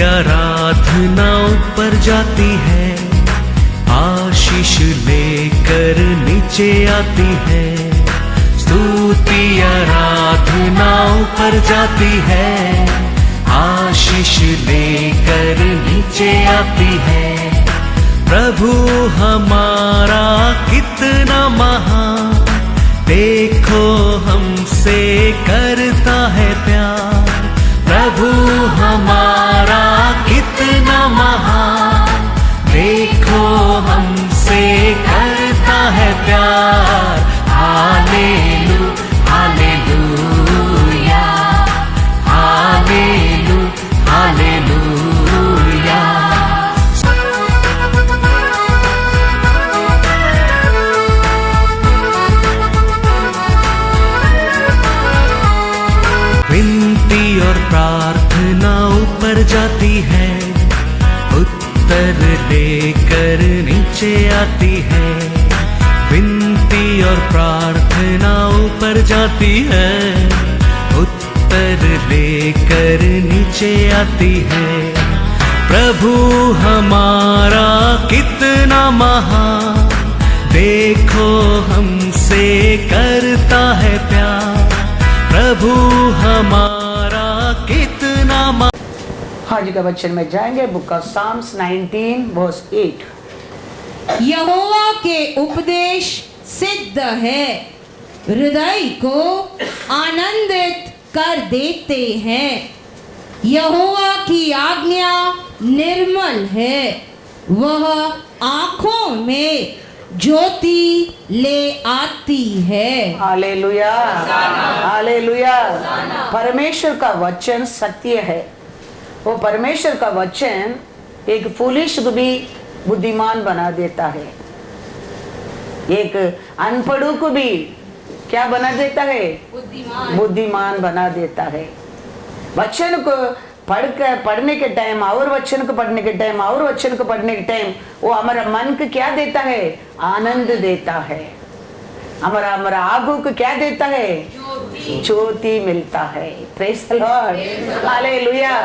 आराधना ऊपर जाती है, आशीष लेकर नीचे आती है। स्तुति आराधना ऊपर जाती है, आशीष लेकर नीचे आती है। प्रभु हमारा कितना महान, देखो हमसे करता है प्यार। प्रभु हमारा कितना महान, देखो हमसे करता है प्यार। हालेलू हालेलूया, हालेलू हालेलूया। विनती और प्रार्थना ऊपर जाती है, उत्तर लेकर नीचे आती है। विनती और प्रार्थना ऊपर जाती है, उत्तर लेकर नीचे आती है। प्रभु हमारा कितना महान, देखो हमसे करता है प्यार। प्रभु हमारा कितना आज का वचन में जाएंगे, बुक ऑफ साम्स 19 वर्स 8। यहोवा के उपदेश सिद्ध है, हृदय को आनंदित कर देते हैं। यहोवा की आज्ञा निर्मल है, वह आंखों में ज्योति ले आती है। Hallelujah hallelujah. परमेश्वर का वचन सत्य है। वो परमेश्वर का वचन एक फूलिश को भी बुद्धिमान बना देता है, एक अनपढ़ों को भी क्या बना देता है? बुद्धिमान बना देता है। वचन को पढ़ने के टाइम और वचन को पढ़ने के टाइम और वचन को पढ़ने के टाइम वो हमारा मन को क्या देता है? आनंद देता है। हमारा आगू को क्या देता है? ज्योति मिलता है। Praise the Lord hallelujah.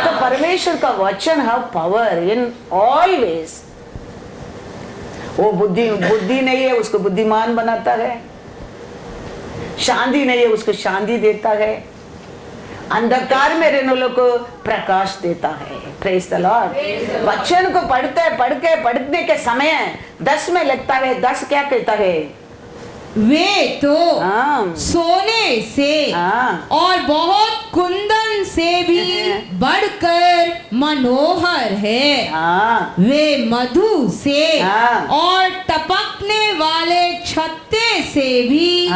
तो परमेश्वर का वचन है पावर इन ऑलवेज। वो बुद्धि नहीं है, उसको बुद्धिमान बनाता है। शांति नहीं है, उसको शांति देता है। अंधकार में रहने वालों को प्रकाश देता है। Praise the Lord. वचन को पढ़ने के समय 10 में लगता है। 10 क्या कहता है? वे तो सोने से और बहुत कुंदन से भी बढ़कर मनोहर है। वे मधु से और टपकने वाले छत्ते से भी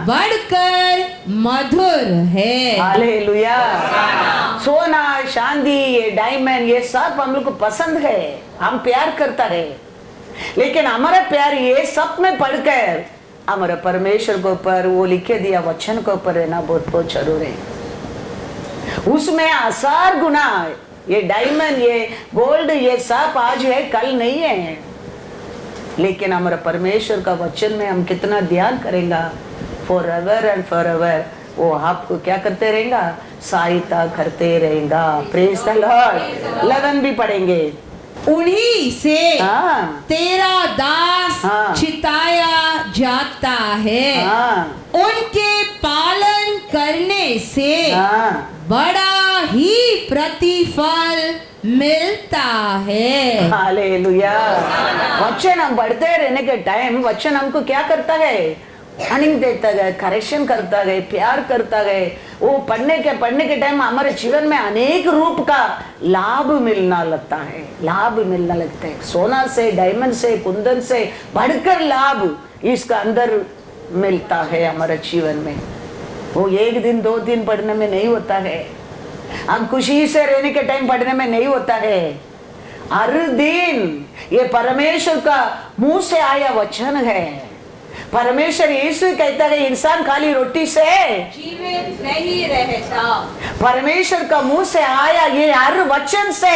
बढ़कर मधुर है। हालेलुया। सोना, चांदी, ये डायमंड, ये सब हम लोग को पसंद है, हम प्यार करता है। लेकिन हमारा प्यार ये सब में पढ़कर हमारा परमेश्वर के ऊपर वो लिखे दिया वचन के ऊपर रहना बहुत बहुत जरूरी है। उसमें आसार गुना, ये डायमंड, ये गोल्ड, ये सब आज है, कल नहीं है। लेकिन हमारा परमेश्वर का वचन में हम कितना ध्यान करेंगे, for ever and for ever वो आपको क्या करते रहेगा? सहायता करते रहेगा। Praise the Lord. 11 भी पढ़ेंगे। उन्हीं से तेरा दास चिताया जाता है, उनके पालन करने से बड़ा ही प्रतिफल मिलता है। हालेलुया। वचन हम पढ़ते रहने के टाइम वचन हमको क्या करता है? अर्निंग देता है, करेक्शन करता है, प्यार करता है। वो पढ़ने के टाइम हमारे जीवन में अनेक रूप का लाभ मिलना लगता है, लाभ मिलना लगता है। सोना से, डायमंड से, कुंदन से बढ़कर लाभ इसका अंदर मिलता है हमारे जीवन में। वो 1 दिन 2 दिन पढ़ने में नहीं होता है, हम खुशी से रहने के टाइम पढ़ने में नहीं होता है। हर दिन ये परमेश्वर का मुंह से आया वचन है। परमेश्वर यीशु कहता है इंसान खाली रोटी से जीवित नहीं रहता। परमेश्वर का मुंह से आया ये हर वचन से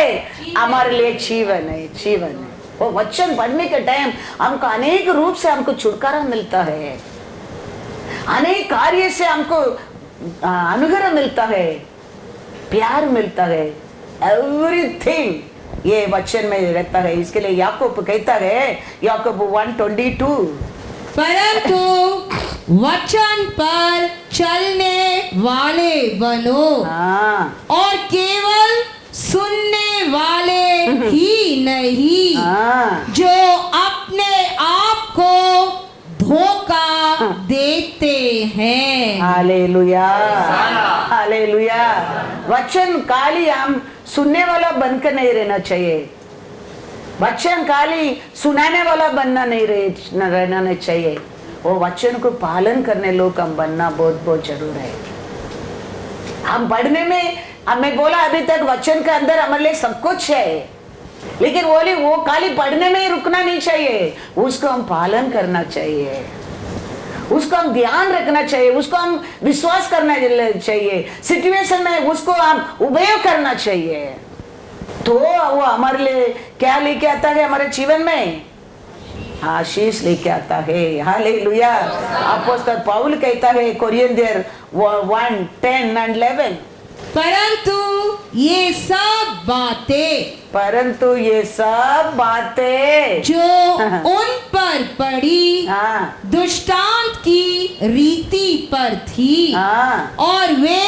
हमारे लिए जीवन है, जीवन है। वो वचन पढ़ने के टाइम हमको अनेक रूप से हमको छुटकारा मिलता है, अनेक कार्य से हमको अनुग्रह मिलता है, प्यार मिलता है। एवरीथिंग ये वचन में रहता है। इसके लिए याकूब कहता है, याकूब 1:22, परंतु वचन पर चलने वाले बनो हाँ और केवल सुनने वाले ही नहीं, हाँ जो अपने आप को धोखा देते हैं। Hallelujah, hallelujah. वचन खाली हम सुनने वाला बनकर नहीं रहना चाहिए, वचन खाली सुनाने वाला बनना नहीं रहना नहीं चाहिए, वो वचन को पालन करने लोग हम बनना बहुत बहुत जरूर है। हम पढ़ने में हमें बोला अभी तक वचन के अंदर हमारे लिए सब कुछ है, लेकिन वो खाली पढ़ने में ही रुकना नहीं चाहिए, उसको हम पालन करना चाहिए, उसको हम ध्यान रखना चाहिए, उसको हम विश्वास करना चाहिए, सिचुएशन में उसको हम उपयोग करना चाहिए। तो वो हमारे लिए क्या लेके आता है? हमारे जीवन में आशीष लेके आता है। हालेलुया। अपोस्तल पौल कहता है कोरिन्थियर 1:10-11, परंतु ये सब बातें जो उन पर पड़ी हाँ दृष्टांत की रीति पर थी, हाँ और वे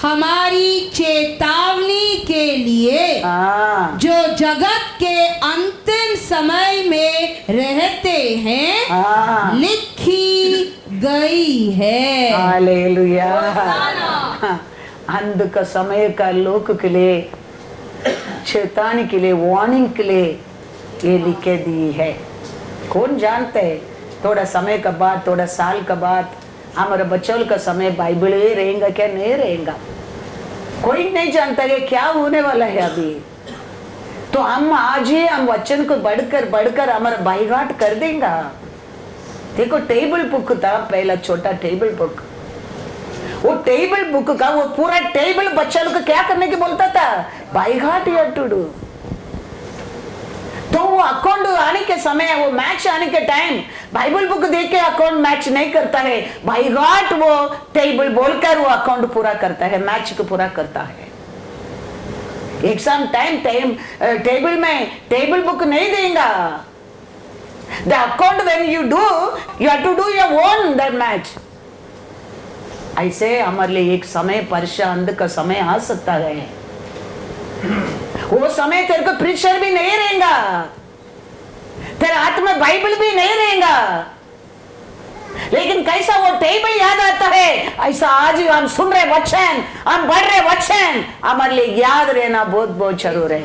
हमारी चेतावनी के लिए हाँ जो जगत के अंतिम समय में रहते हैं हाँ लिखी गई है। हालेलुया। हाँ, अंध का समय का लोग के लिए, चेतावनी के लिए, वार्निंग के लिए ये लिखे दी है। कौन जानते है थोड़ा समय का बाद, थोड़ा साल का बाद हमारे बच्चों का समय बाइबल ही रहेगा क्या नहीं रहेगा, कोई नहीं जानता है क्या होने वाला है अभी। तो हम आज ही हम वचन को बढ़कर हमारा बाईघाट कर देंगे। देखो टेबल बुक था पहला, छोटा टेबल बुक, वो टेबल बुक का वो पूरा टेबल बच्चा लोग को क्या करने की बोलता था? बाईघाट यू हैव टू डू। तो वो अकाउंट आने के समय, वो मैच आने के टाइम बाइबल बुक देख के अकाउंट मैच नहीं करता है, बाईघाट वो टेबल बोलकर वो अकाउंट पूरा करता है, मैच को पूरा करता है। एग्जाम टाइम टेबल में टेबल बुक नहीं देगा। The account when you do, you have to do your own that match. ऐसे हमारे लिए एक समय परेशान का समय आ सकता है, वो समय तेरे को प्रीचर भी नहीं रहेगा, तेरे हाथ में बाइबल भी नहीं रहेगा, लेकिन कैसा वो टेबल याद आता है, ऐसा आज हम सुन रहे वचन, हम पढ़ रहे वचन, हमारे लिए याद रहना बहुत बहुत जरूर है।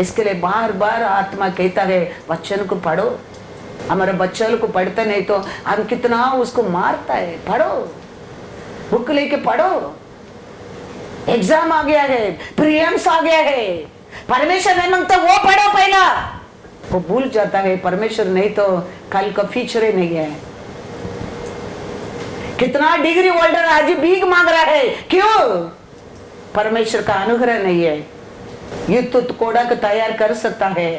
इसके लिए बार बार आत्मा कहता है वचन को पढ़ो। हमारे बच्चों को पढ़ते नहीं तो हम कितना उसको मारता है। पढ़ो, बुक लेके पढ़ो। एग्जाम आ गया है, प्रीलिम्स आ गया है, परमेश्वर नहीं मांगता वो पढ़ो पहला। वो भूल जाता है परमेश्वर नहीं तो कल का फ्यूचर ही नहीं है। कितना डिग्री होल्डर आज भीख मांग रहा है, क्यों? परमेश्वर का अनुग्रह नहीं है। युद्ध तो कोड़ा को तैयार कर सकता है,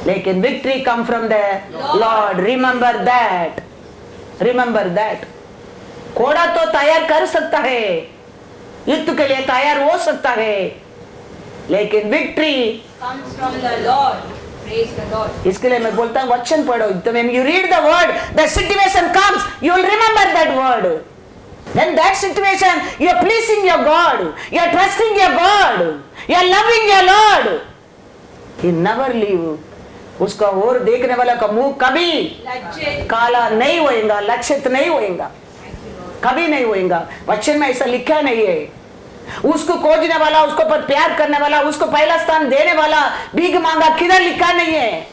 लेकिन victory come from the lord. Remember that, remember that. कोड़ा तो तैयार कर सकता है, युद्ध के लिए तैयार हो सकता है, लेकिन victory comes from the Lord. Praise the Lord. इसके लिए मैं बोलता हूँ वचन पढ़ो। तो when you read the word, the situation comes, you will remember that word. Then that situation, you are pleasing your God, you are trusting your God, you are loving your Lord. He never leave. उसका और देखने वाला का मुंह कभी काला नहीं होएगा, लक्षित नहीं होएगा, कभी नहीं होएगा। वचन में ऐसा लिखा नहीं है। उसको खोजने वाला, उसको पर प्यार करने वाला, उसको पहला स्थान देने वाला भीख मांगा, किधर लिखा नहीं है?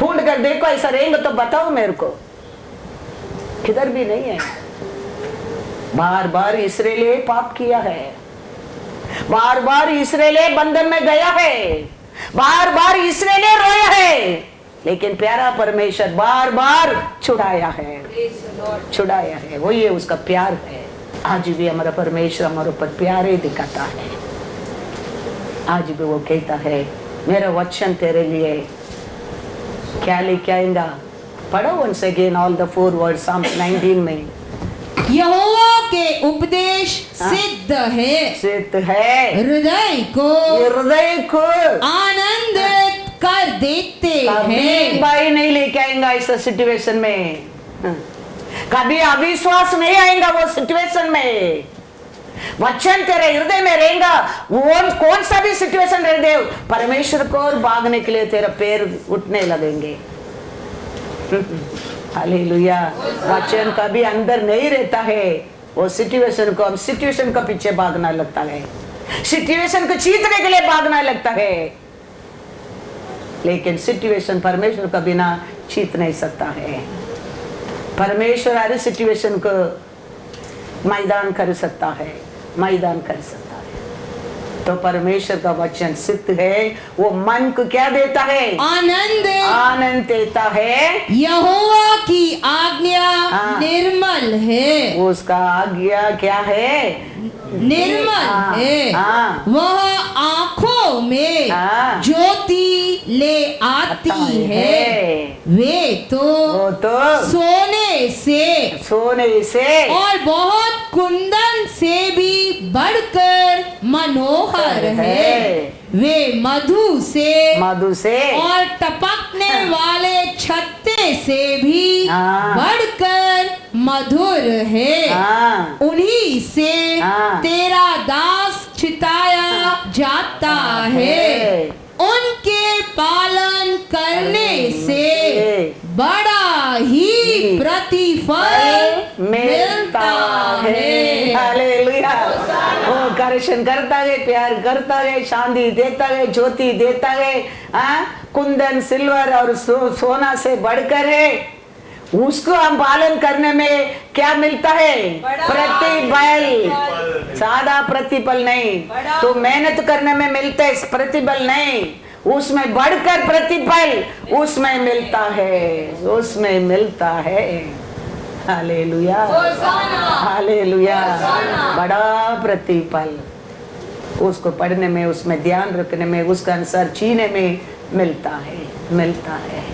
ढूंढ कर देखो, ऐसा रहेगा तो बताओ मेरे को, किधर भी नहीं है। बार बार इस्राएल पाप किया है, बार बार इस्राएल बंधन में गया है, बार बार इस्राएल रोया है, लेकिन प्यारा परमेश्वर बार बार छुड़ाया है, छुड़ाया है। वो ये उसका प्यार है। आज भी हमारा परमेश्वर हमारे ऊपर प्यार ही दिखाता है। आज भी वो कहता है मेरा वचन तेरे लिए क्या लेके आएगा? पढ़ो once again all the 4 words Psalms 19 में। यहोवा के उपदेश सिद्ध है, सिद्ध है, हृदय को हृदय को आनंदित कर देते कभी हैं। भाई नहीं लेके आएगा इस सिचुएशन में, कभी अविश्वास नहीं आएगा वो सिचुएशन में। वचन तेरे हृदय में रहेगा, वो कौन सा भी सिचुएशन रह दे, परमेश्वर को और भागने के लिए तेरा पैर उठने लगेंगे। हालेलुया। वचन कभी अंदर नहीं रहता है, वो सिचुएशन को, हम सिचुएशन का पीछे भागना लगता है, सिचुएशन को जीतने के लिए भागना लगता है, लेकिन सिचुएशन परमेश्वर का बिना जीत नहीं सकता है। परमेश्वर हर सिचुएशन को मैदान कर सकता है, मैदान कर सकता है। तो परमेश्वर का वचन सिद्ध है, वो मन को क्या देता है, आनंद, आनंद देता है। यहोवा की आज्ञा हाँ। निर्मल है, उसका आज्ञा क्या है, निर्मल है। हाँ। वह आंखों में हाँ। ज्योति ले आती है, वे तो वो तो सोने से सोने से और बहुत कुंदन से भी बढ़कर मनोहर है, वे मधु से मधु से और टपकने वाले छत्ते से भी हाँ। बढ़कर मधुर है। हाँ। उन्हीं से हाँ। तेरा दास चिताया जाता है, उनके पालन करने से बड़ा ही प्रतिफल मिलता है। हालेलुया। वो करेक्शन करता है, प्यार करता है, शांति देता है, ज्योति देता है, कुंदन सिल्वर और सोना से बढ़कर है। उसको हम पालन करने में क्या मिलता है, प्रतिफल, सादा प्रतिफल नहीं, तो मेहनत करने में मिलता है प्रतिफल नहीं, उसमें बढ़कर प्रतिफल उसमें मिलता है, उसमें मिलता है। Hallelujah, hallelujah. बड़ा प्रतिफल उसको पढ़ने में, उसमें ध्यान रखने में, उसका अनुसार जीने में मिलता है, मिलता है।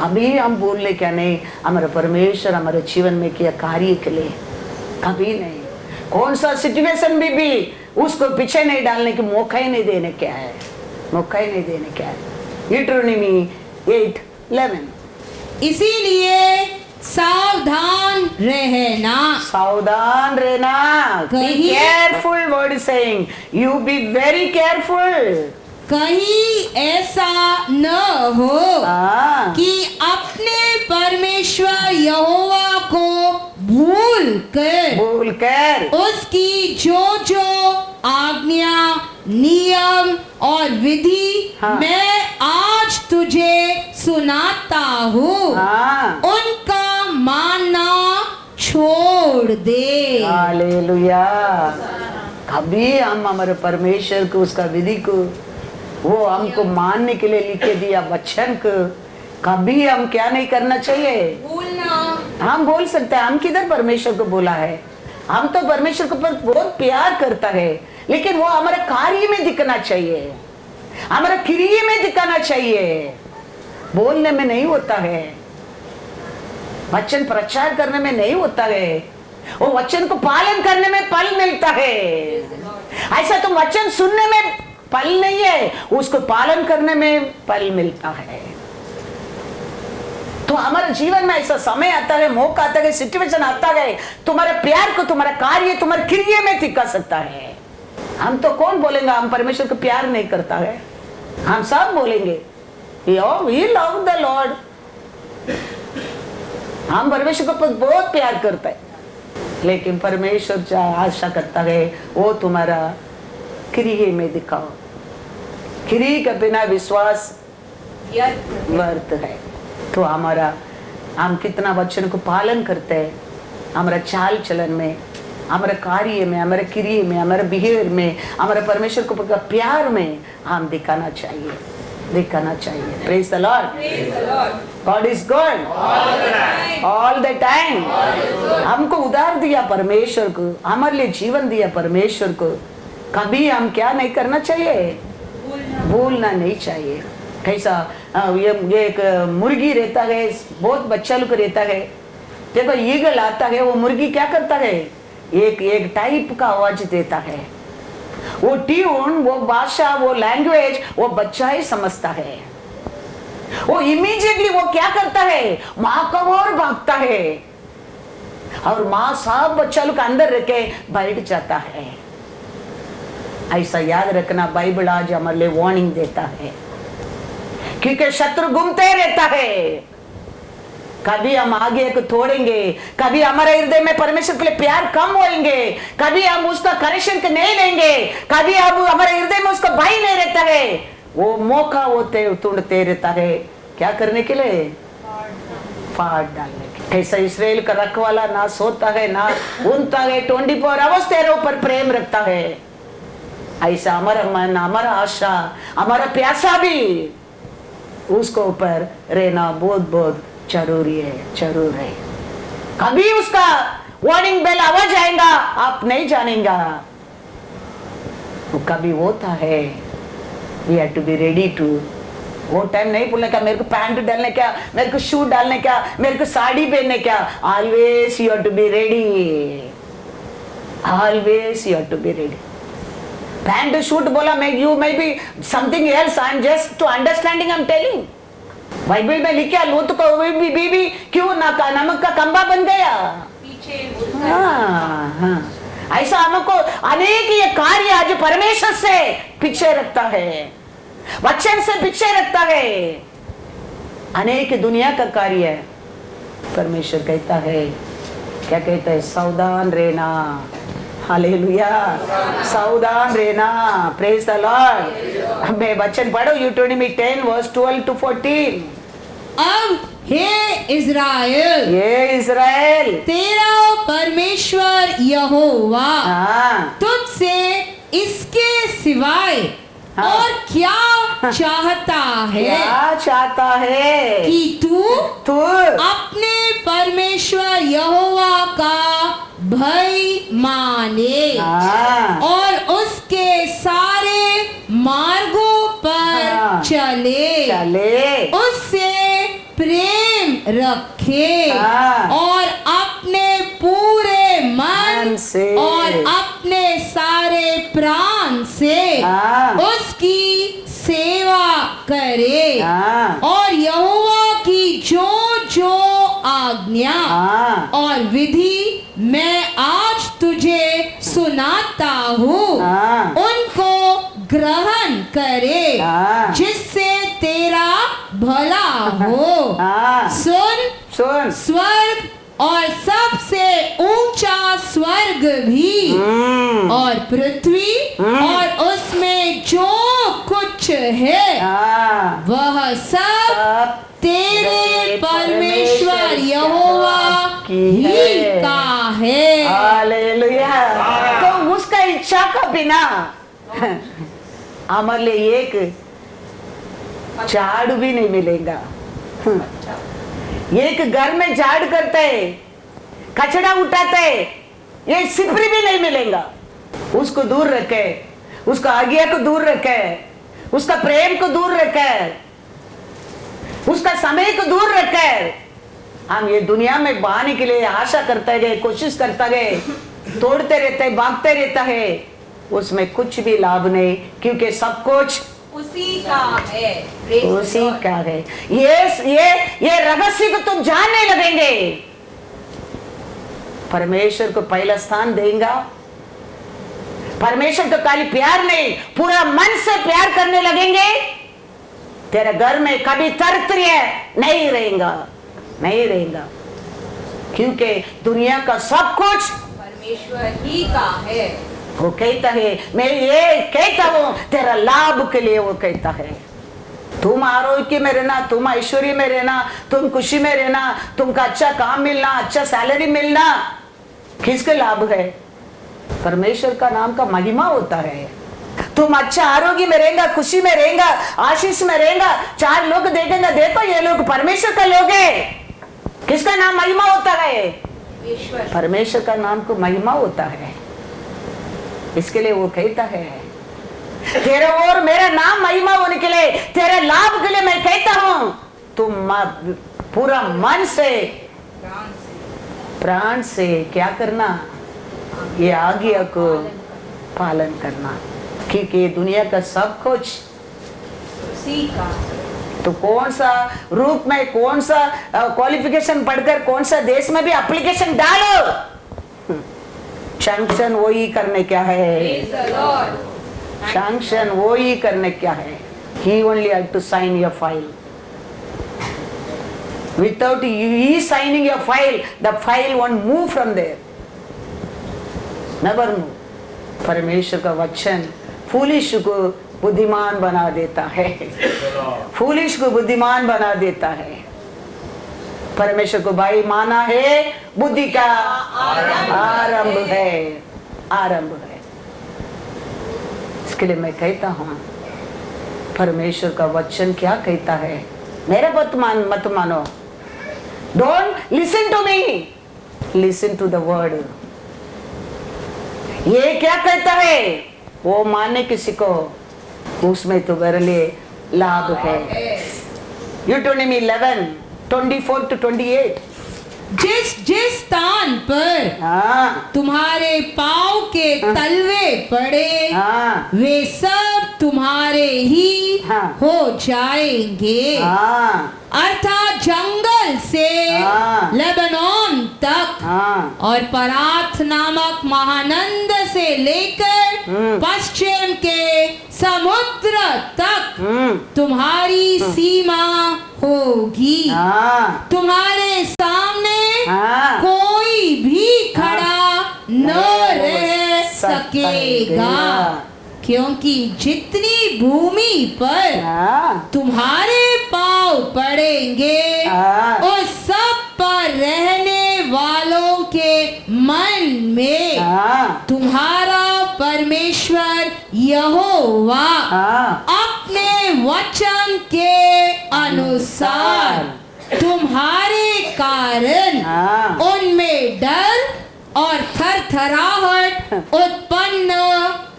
कभी हम बोलने क्या नहीं, हमारे परमेश्वर हमारे जीवन में किया कार्य के लिए, कभी नहीं। कौन सा सिचुएशन भी उसको पीछे नहीं डालने की मौका ही नहीं देने क्या है, मौका ही नहीं देने क्या है। यूट्रोनॉमी 8:11। इसीलिए सावधान रहना, सावधान रहना, be careful, word saying you be very careful. कहीं ऐसा न हो कि अपने परमेश्वर यहोवा को भूल कर उसकी जो आज्ञा, नियम और विधि मैं आज तुझे सुनाता हूँ, उनका मानना छोड़ दे। हालेलुया। कभी हम हमारे परमेश्वर को, उसका विधि को, वो हमको मानने के लिए लिखे दिया वचन को कभी हम क्या नहीं करना चाहिए, भूलना। हम बोल सकते हैं हम किधर परमेश्वर को बोला है, हम तो परमेश्वर को बहुत प्यार करता है, लेकिन वो हमारे कार्य में दिखना चाहिए, हमारे क्रिया में दिखाना चाहिए, बोलने में नहीं होता है, वचन प्रचार करने में नहीं होता है, वो वचन को पालन करने में फल मिलता है। ऐसा तो वचन सुनने में फल नहीं है, उसको पालन करने में फल मिलता है। तो हमारे जीवन में ऐसा समय आता है, मौका आता है, सिचुएशन आता है, तुम्हारे प्यार को, तुम्हारा कार्य, तुम्हारे क्रिया में दिखा सकता है। हम तो कौन बोलेंगे हम परमेश्वर को प्यार नहीं करता है, हम सब बोलेंगे we love the Lord, हम परमेश्वर को बहुत प्यार करते हैं, लेकिन परमेश्वर आशा करता है वो तुम्हारा क्रिया में दिखाओ। क्रिया के बिना विश्वास व्यर्थ है। तो हमारा, हम कितना वचन को पालन करते हैं, हमारा चाल चलन में, हमारे कार्य में, हमारे क्रिया में, हमारे बिहेवियर में, हमारे परमेश्वर को प्यार में हम दिखाना चाहिए, दिखाना चाहिए। Praise the Lord. God is good all the time. हमको उधार दिया परमेश्वर को, हमारे लिए जीवन दिया परमेश्वर को, कभी हम क्या नहीं करना चाहिए, भूलना नहीं चाहिए। कैसा ये एक मुर्गी रहता है, बहुत बच्चा लोग रहता है, देखो ईगल आता है, वो मुर्गी क्या करता है, एक एक टाइप का आवाज देता है। वो ट्यून, वो भाषा, वो लैंग्वेज वो बच्चा ही समझता है। वो इमीडिएटली वो क्या करता है, माँ का ओर भागता है और माँ सब बच्चा लोग अंदर रख के बैठ जाता है। ऐसा याद रखना, बाइबल आज हमारे लिए वार्निंग देता है, क्योंकि शत्रु घूमते रहता है। कभी हम आगे को तोड़ेंगे, कभी हमारे हृदय में परमेश्वर के लिए प्यार कम होएंगे, कभी हम उसका करेक्शन के नहीं लेंगे, कभी अब हमारे हृदय में उसका भय नहीं रहता है। वो मौका होते ढूंढते रहता है, क्या करने के लिए, फाड़ डालने के। ऐसा इस्राएल का रखवाला ना सोता है ना उनता है, 24 आवर्स तेरे ऊपर प्रेम रखता है। ऐसा हमारा मन, हमारा आशा, हमारा प्यासा भी उसको ऊपर रहना बहुत बहुत जरूरी है, जरूर है। कभी उसका वार्निंग बेल आवाज आएगा, आप नहीं जानेगा। वो कभी होता है, we have to be ready to। वो टाइम नहीं बोलने का मेरे को पैंट डालने क्या, मेरे को शू डालने क्या, मेरे को साड़ी पहनने क्या। Always you have to be ready, always you have to be ready. Pant suit बोला मैं, you may be something else, I am just to understanding, I am telling. Bible में लिखा लूत को बीबी क्यों ना का नमक का कंबा बन गया। हाँ, ऐसा हमको अनेक ये कार्य आज परमेश्वर से पीछे रखता है, वचन से पीछे रखता है। अनेक दुनिया का कार्य है। परमेश्वर कहता है, क्या कहता है, सावधान रहना। हालेलुया, सावधान रहना। Praise the Lord. मैं वचन पढ़ो, यूटोनी 10 वर्स 12 to 14। अब हे इज़राइल, ये इज़राइल तेरा परमेश्वर यहोवा हाँ, तुझसे इसके सिवाय हाँ। और क्या चाहता है क्या चाहता है कि तू अपने परमेश्वर यहोवा का भय माने हाँ, और उसके सारे मार्गों पर हाँ। चले, उससे प्रेम रखे हाँ। और अपने पूरे मन मन से और अपने सारे प्राण से हाँ। उसकी सेवा करे हाँ। और यहोवा की जो जो आज्ञा हाँ। और विधि मैं आज तुझे सुनाता हूँ हाँ। उनको ग्रहण करे हाँ। जिससे तेरा भला हो। हाँ। सुन, सुन, स्वर्ग और सबसे ऊंचा स्वर्ग भी और पृथ्वी और उसमें जो कुछ है हाँ। वह सब तेरे परमेश्वर यहोवा ही का है। हालेलुया। तो उसका इच्छा का बिना हमारे लिए एक झाड़ू भी नहीं मिलेगा। एक घर में झाड़ करते है, कचरा उठाते है, ये सिपरी भी नहीं मिलेगा। उसको दूर रखे, उसका आज्ञा को दूर रखे, उसका प्रेम को दूर रखे, उसका समय को दूर रखे। हम ये दुनिया में बहाने के लिए आशा करते गए, कोशिश करता गए, तोड़ते रहते, भागते रहता है, उसमें कुछ भी लाभ नहीं, क्योंकि सब कुछ उसी का है, उसी का है। ये रहस्य को तुम जानने लगेंगे। परमेश्वर को पहला स्थान देगा। परमेश्वर को खाली प्यार नहीं, पूरा मन से प्यार करने लगेंगे। तेरे घर में कभी तरतरिया नहीं रहेगा, नहीं रहेगा, क्योंकि दुनिया का सब कुछ परमेश्वर ही का है। वो कहता है, मैं ये कहता हूँ तेरा लाभ के लिए। वो कहता है तुम आरोग्य में रहना, तुम ऐश्वर्य में रहना, तुम खुशी में रहना, तुमका अच्छा काम मिलना, अच्छा सैलरी मिलना, किसके लाभ है? परमेश्वर का नाम का महिमा होता है। तुम अच्छा आरोग्य में रहेगा, खुशी में रहेगा, आशीष में रहेगा, चार लोग देखेंगे, देखो ये लोग परमेश्वर का लोग है। किसका नाम महिमा होता है? परमेश्वर का नाम को महिमा होता है। इसके लिए वो कहता है, तेरे और मेरा नाम महिमा होने के लिए, तेरे लाभ के लिए मैं कहता हूं, तुम पूरा मन से प्राण से क्या करना, ये आज्ञा को पालन करना, क्योंकि ये दुनिया का सब कुछ तो कौन सा रूप में, कौन सा क्वालिफिकेशन पढ़कर कौन सा देश में भी एप्लीकेशन डालो, सैंक्शन वो ही करने क्या है, सैंक्शन वो ही करने क्या है। He only had to sign your file. Without he signing your file, the file won't move from there. Never move. परमेश्वर का वचन फूलिश को बुद्धिमान बना देता है, फूलिश को बुद्धिमान बना देता है। परमेश्वर को भाई माना है, बुद्धि का आरंभ है, आरंभ है। इसके लिए मैं कहता हूँ परमेश्वर का वचन क्या कहता है, मेरा मत मानो, don't listen to me, listen to the word. ये क्या कहता है वो मानने किसी को, उसमें तो मेरे लिए लाभ है। यूटोनमी 11:24-28। जिस स्थान पर हाँ तुम्हारे पाँव के तलवे पड़े, हाँ वे सब तुम्हारे ही हाँ। हो जाएंगे। हाँ अर्थात जंगल से हाँ। लेबनोन तक हाँ और परात नामक महानंद से लेकर पश्चिम के समुद्र तक तुम्हारी सीमा होगी। हाँ तुम्हारे सामने हाँ। कोई भी खड़ा न रह सकेगा, क्योंकि जितनी भूमि पर हाँ तुम्हारे पांव पड़ेंगे हाँ। उस सब पर रहने वालों के मन में हाँ तुम्हारा परमेश्वर यहोवा हाँ। अपने वचन के अनुसार तुम्हारे कारण हाँ। उनमें डर और थरथराहट उत्पन्न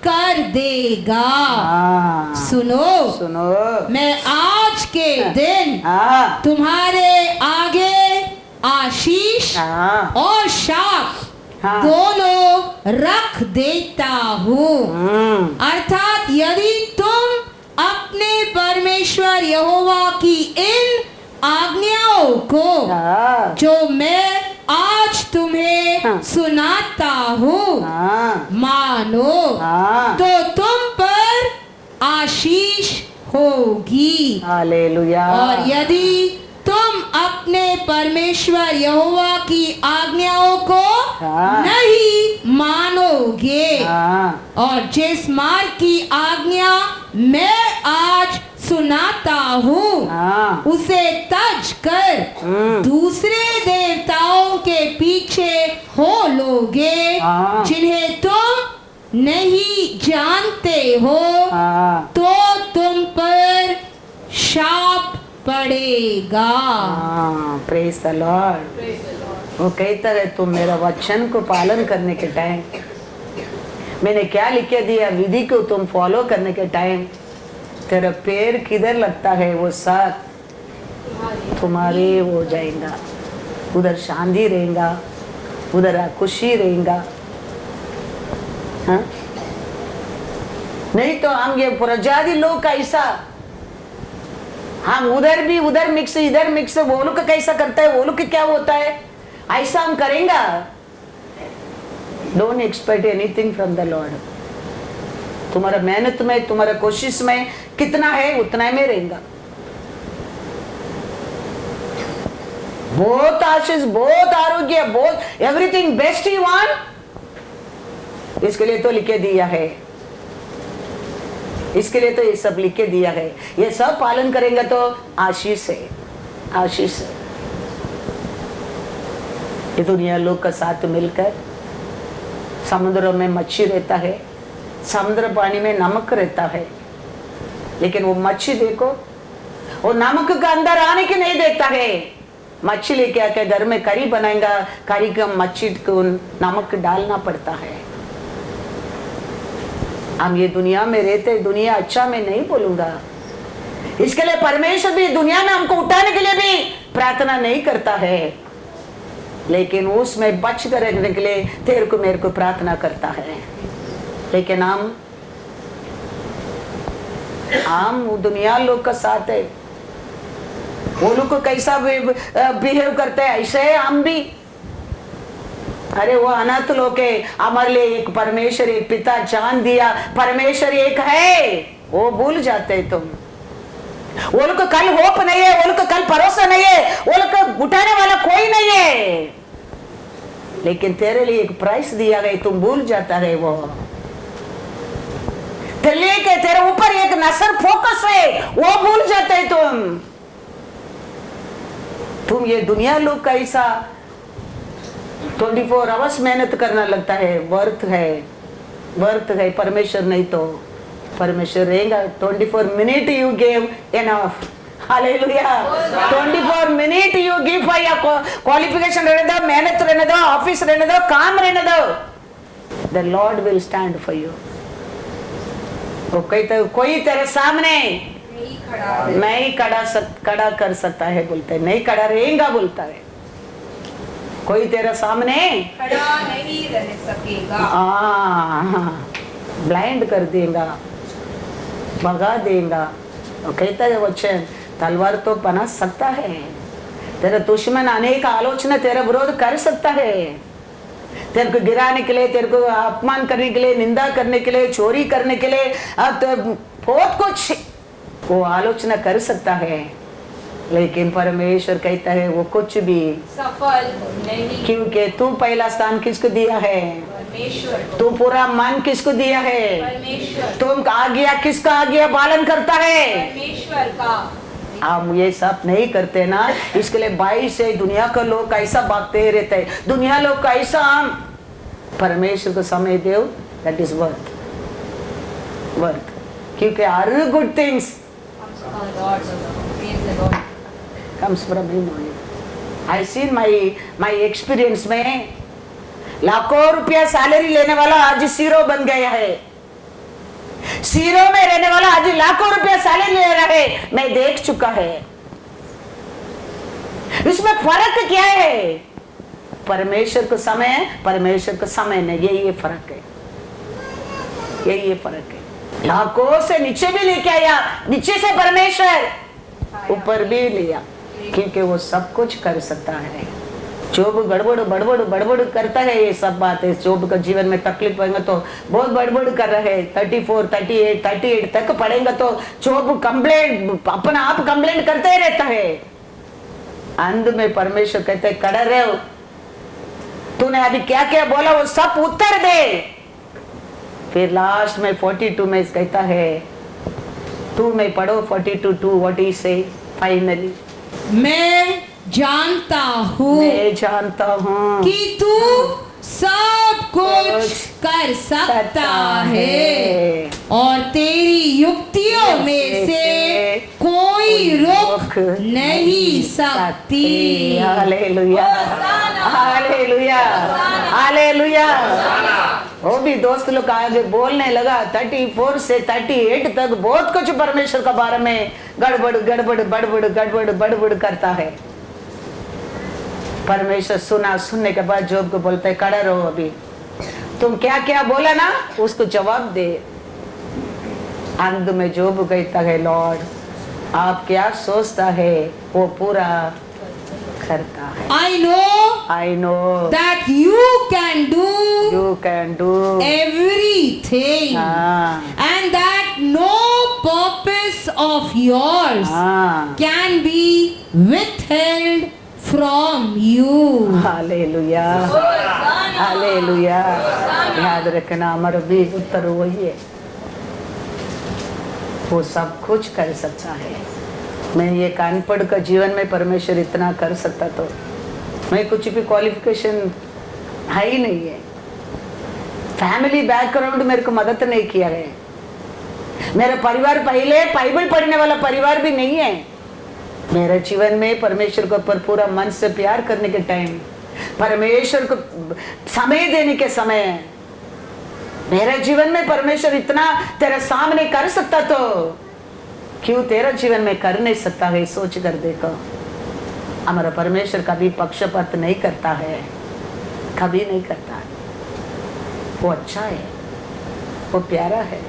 कर देगा। हाँ। सुनो, सुनो, मैं आज के दिन हाँ तुम्हारे आगे आशीष हाँ और शाप हाँ। दोनों रख देता हूँ। अर्थात यदि तुम अपने परमेश्वर यहोवा की इन आज्ञाओं को हाँ जो मैं आज तुम्हें हाँ। सुनाता हूँ हाँ मानो, हाँ। तो तुम पर आशीष होगी। हालेलुया। और यदि तुम अपने परमेश्वर यहोवा की आज्ञाओं को हाँ। नहीं मानोगे हाँ और जिस मार्ग की आज्ञा मैं आज सुनाता हूँ हाँ उसे तज कर दूसरे देवताओं के पीछे हो लोगे हाँ। जिन्हें तुम नहीं जानते हो, हाँ तो तुम पर शाप पड़ेगा। हाँ। Praise the Lord. वो कहता है तुम मेरा वचन को पालन करने के टाइम, मैंने क्या लिख के दिया विधि को तुम फॉलो करने के टाइम, तेरा पैर किधर लगता है वो साथ तुम्हारे हो जाएगा, उधर शांति रहेगा, उधर खुशी रहेगा। हाँ? नहीं तो हम ये प्रजाति लोग कैसा, हम उधर भी उधर मिक्स इधर मिक्स, वो लोग कैसा करता है, वो लोग क्या होता है, ऐसा हम करेंगे। Don't expect anything from the Lord. तुम्हारा मेहनत में, तुम्हारा कोशिश में कितना है उतना में रहेगा। बहुत आशीष, बहुत आरोग्य, बहुत एवरीथिंग बेस्ट यू वांट, इसके लिए तो लिखे दिया है, इसके लिए तो ये सब लिख के दिया है। ये सब पालन करेंगे तो आशीष है, आशीष है। ये दुनिया लोग का साथ मिलकर समुद्र में मच्छी रहता है, समुद्र पानी में नमक रहता है, लेकिन वो मच्छी देखो वो नमक का अंदर आने के नहीं देता है। मच्छी लेके आके घर में करी बनाएगा, करी का मच्छी को नमक डालना पड़ता है। हम ये दुनिया में रहते, दुनिया अच्छा मैं नहीं बोलूंगा, इसके लिए परमेश्वर भी दुनिया में हमको उठाने के लिए भी प्रार्थना नहीं करता है। लेकिन उसमें बच कर रहने के लिए तेरे को मेरे को प्रार्थना करता है। लेकिन हम दुनिया लोग का साथ है, वो लोग को कैसा बिहेव करते हैं ऐसे है हम भी। अरे वो अनाथ लोग है, हमारे लिए एक परमेश्वर, एक पिता जान दिया, परमेश्वर एक है, वो भूल जाते तुम। वो लोग को कल होप नहीं है, वो लोग को कल भरोसा नहीं है, वो लोग को उठाने वाला कोई नहीं है, लेकिन तेरे लिए एक प्राइस दिया गया, तुम भूल जाता है वो। तेरे ऊपर एक नजर फोकस है, वो भूल जाते है तुम ये दुनिया लोग कैसा 24 आवर्स मेहनत करना लगता है, वर्थ है। परमेश्वर नहीं तो परमेश्वर रहेगा। 24 minute you give enough, hallelujah. 24 minute you give for your qualification रहने दो, मेहनत रहने दो, ऑफिस रहने दो, काम रहने दो, the Lord will stand for you. वो कोई तेरे सामने नहीं खड़ा कर सकता है, बोलते नहीं खड़ा रहेगा, बोलता है कोई तेरे सामने खड़ा नहीं रह सकेगा। ब्लाइंड कर देगा, भगा देगा। और कहता है वचन, तलवार तो बना सकता है, तेरा दुश्मन अनेक आलोचना तेरा विरोध कर सकता है, तेरे को गिराने के लिए, तेरे को अपमान करने के लिए, निंदा करने के लिए, चोरी करने के लिए, तो बहुत कुछ वो आलोचना कर सकता है, लेकिन परमेश्वर कहता है वो कुछ भी सफल नहीं, क्योंकि तू पहला स्थान किसको दिया है? परमेश्वर। तू पूरा मन किसको दिया है? परमेश्वर। तुम आज्ञा किसका आज्ञा पालन करता है? परमेश्वर का। हम ये सब नहीं करते ना, इसके लिए 22 से दुनिया का लोग कैसा भागते रहते हैं, दुनिया लोग कैसा। हम परमेश्वर को समय दो, दैट इज वर्थ, क्योंकि हर good things comes from him only. I seen my experience में लाखों रुपया सैलरी लेने वाला आज सीरो बन गया है, सीरो में रहने वाला आज लाखों रुपया सैलरी ले रहा है, मैं देख चुका है। इसमें फर्क क्या है? परमेश्वर को समय, परमेश्वर को समय नहीं, यही फर्क है, यही फर्क है। लाखों से नीचे भी लेके आया, नीचे से परमेश्वर ऊपर भी लिया, क्योंकि वो सब कुछ कर सकता है। जोब बड़बड़ करता है, ये सब बात है। जोब का जीवन में तकलीफ पड़ेगा तो बहुत बड़बड़ कर रहे हैं, 34, 38 तक पढ़ेगा तो जोब कंप्लेंट, अपना आप कंप्लेंट करते ही रहता है। अंत में परमेश्वर कहते हैं खड़ा रहो, तूने अभी क्या क्या बोला वो सब उत्तर दे। फिर लास्ट में 42 में कहता है, तू में पढ़ो 42:2 व्हाट ही से फाइनली, मैं जानता हूँ कि तू सब कुछ कर सकता है और तेरी युक्तियों में से कोई रोक नहीं सकती। Hallelujah, hallelujah, hallelujah. वो भी दोस्त लोग आगे बोलने लगा, 34 से 38 तक बहुत कुछ परमेश्वर के बारे में गड़बड़ करता है। परमेश्वर सुनने के बाद जोब को बोलते है खड़ा रहो, अभी तुम क्या क्या बोला ना उसको जवाब दे। अंत में जोब कहता है, लॉर्ड आप क्या सोचता है वो पूरा करता है। I know that you can do everything and that no purpose of yours can be withheld from you. Hallelujah, hallelujah. याद रखना हमारा भी उत्तर वही है, वो सब कुछ कर सकता है। मैं ये अनपढ़ का जीवन में परमेश्वर इतना कर सकता तो मैं कुछ भी क्वालिफिकेशन है ही नहीं है। फैमिली बैकग्राउंड मेरे को मदद नहीं किया है, मेरा परिवार पहले बाइबल पढ़ने वाला परिवार भी नहीं है। मेरे जीवन में परमेश्वर को पर पूरा मन से प्यार करने के टाइम, परमेश्वर को समय देने के समय, मेरे जीवन में परमेश्वर इतना तेरे सामने कर सकता तो क्यों तेरा जीवन में कर नहीं सकता है? सोच कर देखो। हमारा परमेश्वर कभी पक्षपात नहीं करता है, कभी नहीं करता है। वो अच्छा है, वो प्यारा है।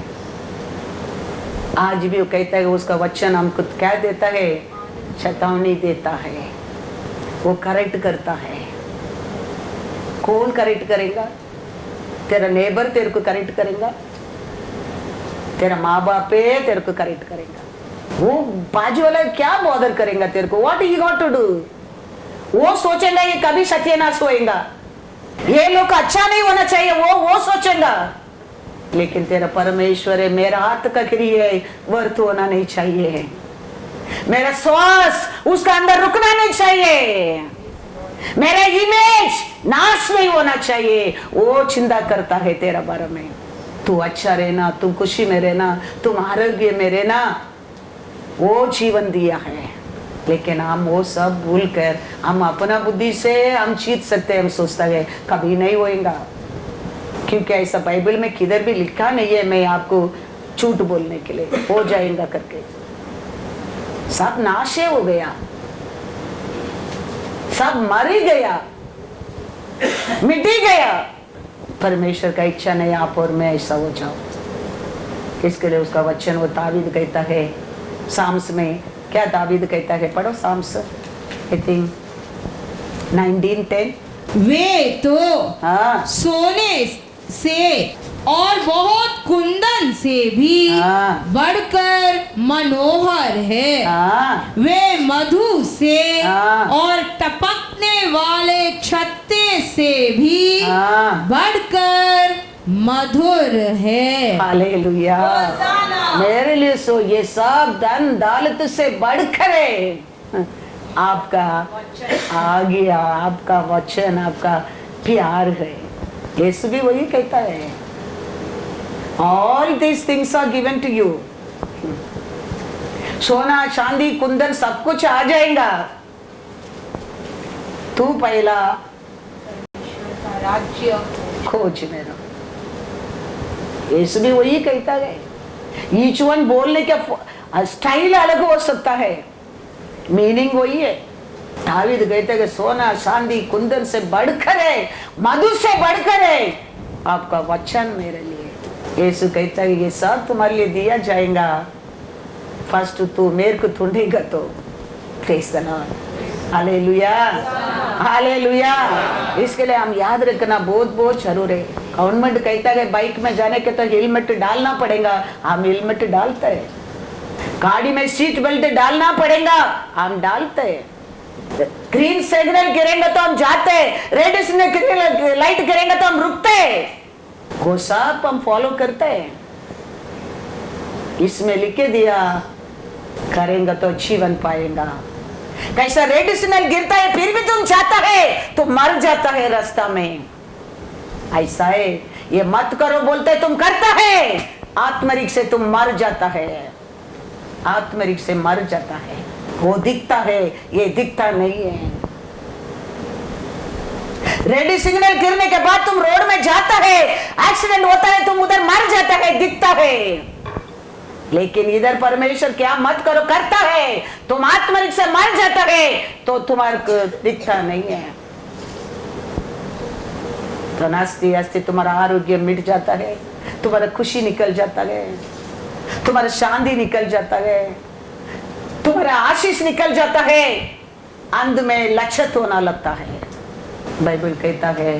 आज भी वो कहता है, उसका वचन हमको क्या देता है? चेतावनी देता है, वो करेक्ट करता है। कौन करेक्ट करेगा? तेरा नेबर तेरे को करेक्ट करेगा, तेरा माँ बाप है तेरे को करेक्ट करेगा। वो बाजू वाला क्या बॉदर करेगा तेरे को? What you got to do? वो सोचेगा ये कभी सत्यानाश होएगा, ये लोग अच्छा नहीं होना चाहिए, वो सोचेगा। लेकिन तेरा परमेश्वर है, मेरा हाथ का क्रिया है व्यर्थ होना नहीं चाहिए, मेरा श्वास उसका अंदर रुकना नहीं चाहिए, मेरा इमेज नाश नहीं होना चाहिए। वो चिंता करता है तेरा बारे में। तू अच्छा रहना, तू खुशी में रहना, तुम आरोग्य में रहना, वो जीवन दिया है। लेकिन हम वो सब भूल कर हम अपना बुद्धि से हम जीत सकते हैं, हम सोचते हैं कभी नहीं होएगा, क्योंकि ऐसा बाइबल में किधर भी लिखा नहीं है मैं आपको झूठ बोलने के लिए हो जाएगा करके। सब नाश हो गया, सब मर ही गया, मिट ही गया। परमेश्वर का इच्छा नहीं आप और मैं ऐसा हो जाओ। इसके लिए उसका वचन वो दावीद कहता है साम्स में, क्या दावीद कहता है? पढ़ो साम्स, आई थिंक 19:10। वे तो हाँ सोने से और बहुत कुंदन से भी हाँ। बढ़कर मनोहर है। हाँ वे मधु से हाँ। और टपकने वाले छत्ते से भी हाँ। बढ़कर मधुर है। हालेलुया। मेरे लिए सो ये सब धन दौलत से बढ़कर है आपका आज्ञा, आपका वचन, आपका प्यार है। यीशु भी वही कहता है, all these things are given to you. सोना चांदी कुंदन सब कुछ आ जाएगा, तू पहला राज्य खोज में रहो। यीशु भी वही कहता है। ईच वन बोलने का स्टाइल अलग हो सकता है, मीनिंग वही है। दावीद कहते हैं कि सोना चांदी कुंदन से बढ़कर है, मधु से बढ़कर है आपका वचन मेरे लिए। यीशु कहता है ये सब तुम्हारे लिए दिया जाएगा, फर्स्ट तू मेरे को ढूंढेगा तो। Praise the Lord, hallelujah hallelujah. इसके लिए हम याद रखना बहुत बहुत जरूर है। गवर्नमेंट कहता है बाइक में जाने के तो हेलमेट डालना पड़ेगा, हम हेलमेट डालते हैं। गाड़ी में सीट बेल्ट डालना पड़ेगा, हम डालते हैं। ग्रीन सिग्नल गिरेंगे तो हम जाते हैं, रेड सिग्नल लाइट गिरेंगे तो हम रुकते हैं। वो सब हम फॉलो करते हैं। इसमें लिखे दिया करेंगे तो जीवन पाएगा। कैसा रेड सिग्नल गिरता है फिर भी तुम जाता है तो मर जाता है रास्ता में। ऐसा है, ये मत करो बोलते तुम करता है, आत्मरिक से तुम मर जाता है, आत्मरिक से मर जाता है। वो दिखता है, ये दिखता नहीं है। रेड सिग्नल गिरने के बाद तुम रोड में जाता है, एक्सीडेंट होता है, तुम उधर मर जाता है, दिखता है। लेकिन इधर परमेश्वर क्या मत करो करता है, तुम आत्मरिक से मर जाता है तो तुम्हारे को दिखता नहीं है। तो नास्ती आस्ती तुम्हारा आरोग्य मिट जाता है, तुम्हारा खुशी निकल जाता है, तुम्हारा शांति निकल जाता है, तुम्हारा आशीष निकल जाता है, अंत में लक्षित होना लगता है। बाइबल कहता है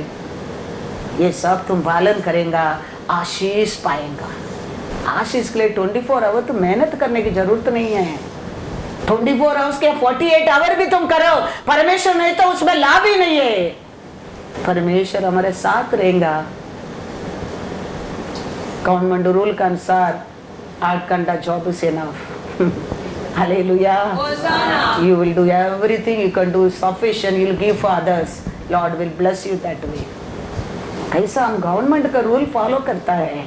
ये सब तुम पालन करेगा आशीष पाएगा। आशीष के लिए 24 आवर तो मेहनत करने की जरूरत नहीं है। 24 आवर्स के 48 आवर भी तुम करो, परमेश्वर नहीं तो उसमें लाभ ही नहीं है। परमेश्वर हमारे साथ रहेगा। गवर्नमेंट रूल के अनुसार 8 घंटा job is enough. Hallelujah. You will do everything you can do sufficient. You will give for others. Lord will bless you that way. ऐसा हम गवर्नमेंट का रूल फॉलो करता है।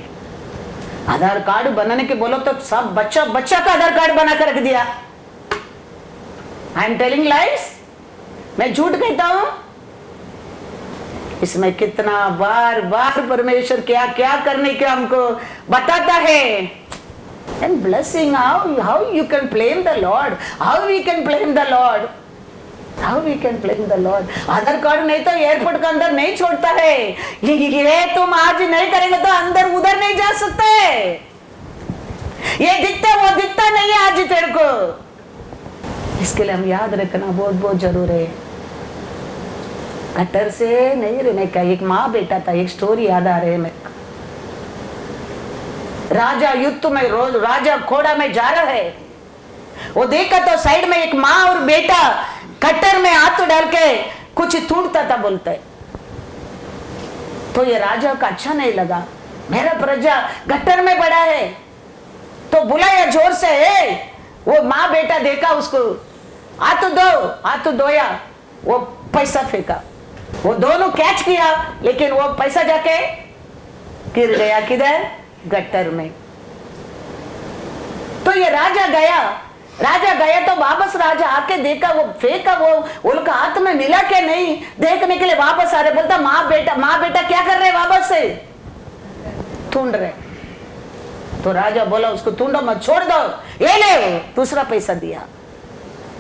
आधार कार्ड बनाने के बोलो तो सब बच्चा का आधार कार्ड बना कर रख दिया। आई एम टेलिंग लाइज, मैं झूठ कहता हूं? इसमें कितना बार बार परमेश्वर क्या क्या करने के हमको बताता है। And blessing, how you can blame the Lord? How we can blame the Lord? How we can blame the Lord? Aadhaar card नहीं तो एयरपोर्ट के अंदर नहीं छोड़ता है। ये तुम आज नहीं करेंगे तो अंदर उधर नहीं जा सकते। ये दिखता वो दिखता नहीं है आज तेरे को। इसके लिए हम याद रखना बहुत बहुत जरूर है। गटर से नहीं रहने का। एक माँ बेटा था, एक स्टोरी याद आ रही है मेरे को। राजा युद्ध में रोज राजा घोड़ा में जा रहा है। वो देखा तो साइड में एक माँ और बेटा कट्टर में हाथ डाल के कुछ ढूंढता था बोलते। तो ये राजा को अच्छा नहीं लगा, मेरा प्रजा गट्टर में पड़ा है, तो बुलाया जोर से। वो माँ बेटा देखा उसको, हाथ धोया, वो पैसा फेंका। वो दोनों कैच किया, लेकिन वो पैसा जाके गिर गया किधर? गट्टर में। तो ये राजा गया तो वापस राजा आके देखा, वो फेंका, वो उनका हाथ में मिला के नहीं, देखने के लिए वापस आ रहे। बोलता माँ बेटा क्या कर रहे वापस से? ढूंढ रहे। तो राजा बोला उसको ढूंढो मत, छोड़ दो, ये ले। दूसरा पैसा दिया।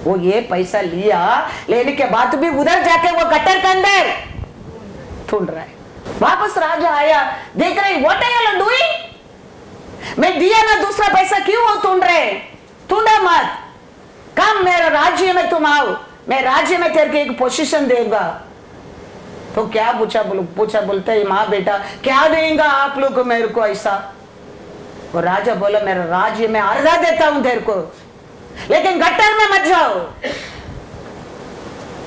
वो ये पैसा लिया, लेने के बाद भी उधर जाके वो गट्टर के अंदर ढूंढ रहा है। वापस राजा आया, देख रहे व्हाट आर यू डूइंग? मैं दिया ना दूसरा पैसा, क्यों वो ढूंढ रहे? ढूंढा मत, कम मेरा राज्य में तुम आओ, मैं राज्य में तेरे को एक पोजीशन देगा। तो क्या पूछा बोलते है माँ बेटा क्या देगा आप लोग को मेरे को ऐसा? वो राजा बोला मेरा राज्य में आधा देता हूं तेरे को, लेकिन गट्टर में मत जाओ।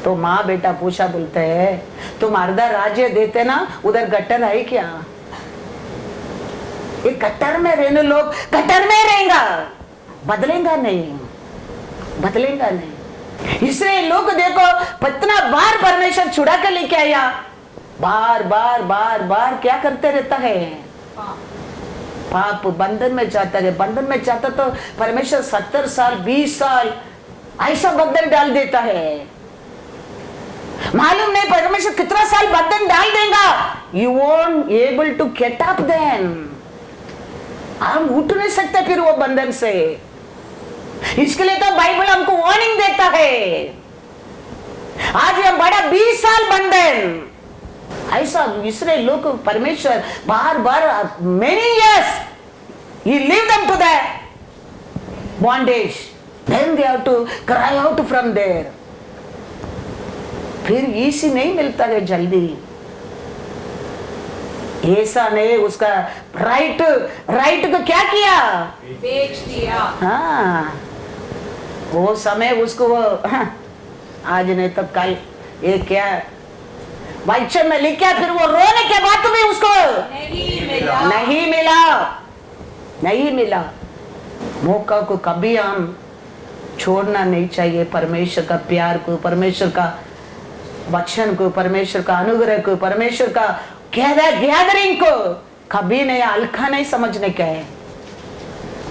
तो माँ बेटा पूछा बोलते है तुम आधा राज्य देते ना, उधर गट्टर है क्या? ये गट्टर में रहने लोग गट्टर में रहेगा, बदलेगा नहीं। इसलिए लोग देखो कितना बार परमेश्वर छुड़ा के लेके आया, बार क्या करते रहता है? पाप बंधन में जाता है। बंधन में जाता तो परमेश्वर 70 साल 20 साल ऐसा बंधन डाल देता है। मालूम नहीं परमेश्वर कितना साल बंधन डाल देगा, you won't able to get up then. हम उठ नहीं सकते फिर वो बंधन से। इसके लिए तो बाइबल हमको वार्निंग देता है। आज हम बड़ा 20 साल बंधन ऐसा, इसलिए लोग परमेश्वर बार many years he leave them to the bondage, then they have to cry out from there। फिर इसी नहीं मिलता है जल्दी। ऐसा ने उसका राइट को क्या किया? बेच दिया। हाँ, वो समय उसको वो आज नहीं तो कल ये क्या वाइचन में लिखा, फिर वो रोने के बाद भी उसको नहीं मिला। मौका को कभी हम छोड़ना नहीं चाहिए। परमेश्वर का प्यार को, परमेश्वर का वचन को, परमेश्वर का अनुग्रह को, परमेश्वर का गैदरिंग को कभी नहीं हल्का नहीं समझने का है।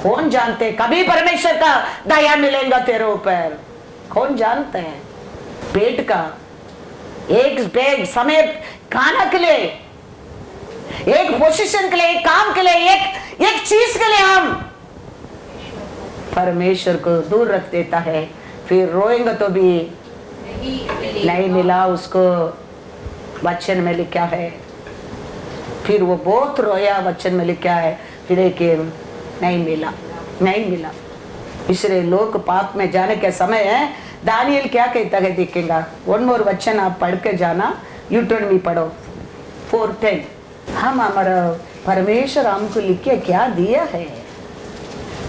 कौन जानते कभी परमेश्वर का दया मिलेगा तेरे ऊपर? कौन जानते हैं? पेट का एक समय खाना के लिए, एक पोजीशन के लिए, एक काम के लिए, एक चीज के लिए हम परमेश्वर को दूर रख देता है। फिर रोएंगे तो भी नहीं मिला उसको, वचन में लिखा है। फिर वो बहुत रोया, वचन में लिखा है, फिर लेकिन नहीं मिला। इसलिए लोग पाप में जाने के समय है। दानियल क्या कहता है देखेगा, वन मोर वचन आप पढ़ के जाना, यूटर्न में पढ़ो 4:10। हम हमारा परमेश्वर हमको लिख के क्या दिया है?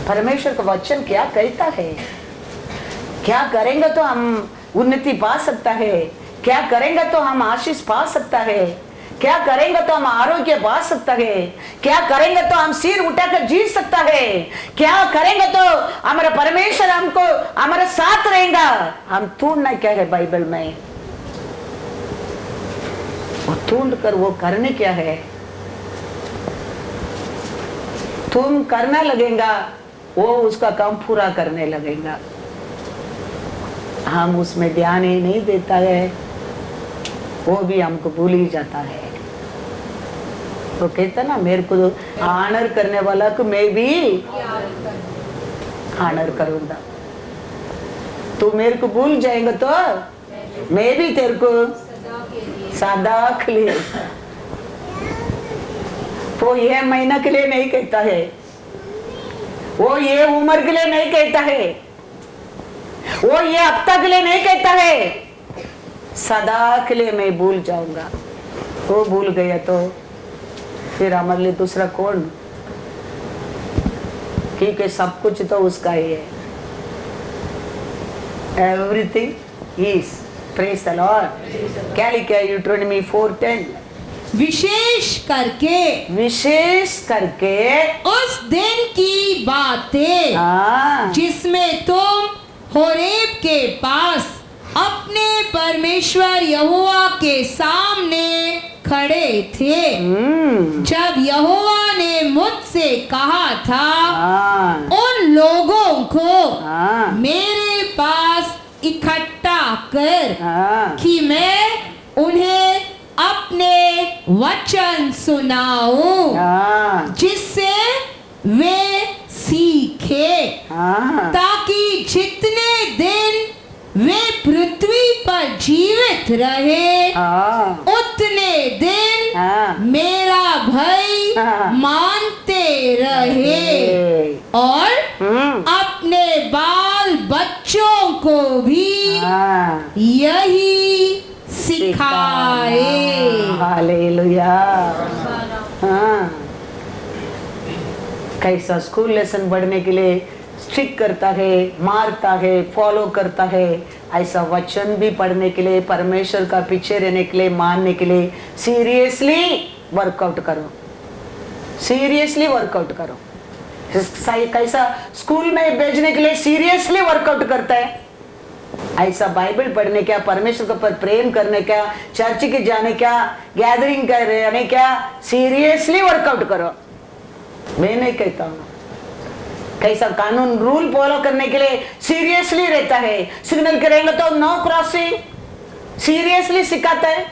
परमेश्वर का वचन क्या कहता है? क्या करेंगे तो हम उन्नति पा सकता है? क्या करेंगे तो हम आशीष पा सकता है? क्या करेंगे तो हम आरोग्य पा सकता है? क्या करेंगे तो हम सिर उठाकर जी सकता है? क्या करेंगे तो हमारा परमेश्वर हमको हमारे साथ रहेगा? हम ढूंढना क्या है बाइबल में? वो ढूंढ कर वो करने क्या है? तुम करना लगेगा, वो उसका काम पूरा करने लगेगा। हम उसमें ध्यान ही नहीं देता है, वो भी हमको भूल ही जाता है। तो कहता ना मेरे को ऑनर करने वाला को मैं भी ऑनर करूंगा। तो मेरे को भूल जाएगा तो मैं भी तेरे को सदा के लिए, वो ये महीना के लिए नहीं कहता है, वो ये उम्र के लिए नहीं कहता है, वो ये हफ्ता के लिए नहीं कहता है, सदा के लिए मैं भूल जाऊंगा। वो भूल गया तो फिर हमारे लिए दूसरा कौन, क्योंकि सब कुछ तो उसका ही है। Everything is, praise the Lord. क्या लिखा है यूट्रोनमी 4:10? विशेष करके उस दिन की बातें हाँ, जिसमें तुम होरेब के पास अपने परमेश्वर यहोवा के सामने खड़े थे, जब यहोवा ने मुझसे कहा था हाँ, उन लोगों को हाँ, मेरे पास इकट्ठा कर हाँ, कि मैं उन्हें अपने वचन सुनाऊं, हाँ, जिससे वे सीखे, हाँ, ताकि जितने दिन वे पृथ्वी पर जीवित रहे हाँ, उतने दिन हाँ, मेरा भय हाँ, मानते रहे और अपने बाल बच्चों को भी हाँ, यही सिखाए। हालेलुया। हाँ, कैसा स्कूल लेसन बढ़ने के लिए स्ट्रिक्ट करता है, मारता है, फॉलो करता है, ऐसा वचन भी पढ़ने के लिए, परमेश्वर का पीछे रहने के लिए, मानने के लिए सीरियसली वर्कआउट करो, सीरियसली वर्कआउट करो। कैसा स्कूल में भेजने के लिए सीरियसली वर्कआउट करता है, ऐसा बाइबल पढ़ने क्या, परमेश्वर के ऊपर प्रेम करने क्या, चर्च के जाने क्या, गैदरिंग कर रहने क्या, सीरियसली वर्कआउट करो। मैं नहीं कहता हूँ, कैसा कानून रूल फॉलो करने के लिए सीरियसली रहता है, सिग्नल करेंगे तो नो क्रॉसिंग, सीरियसली सिखाता है।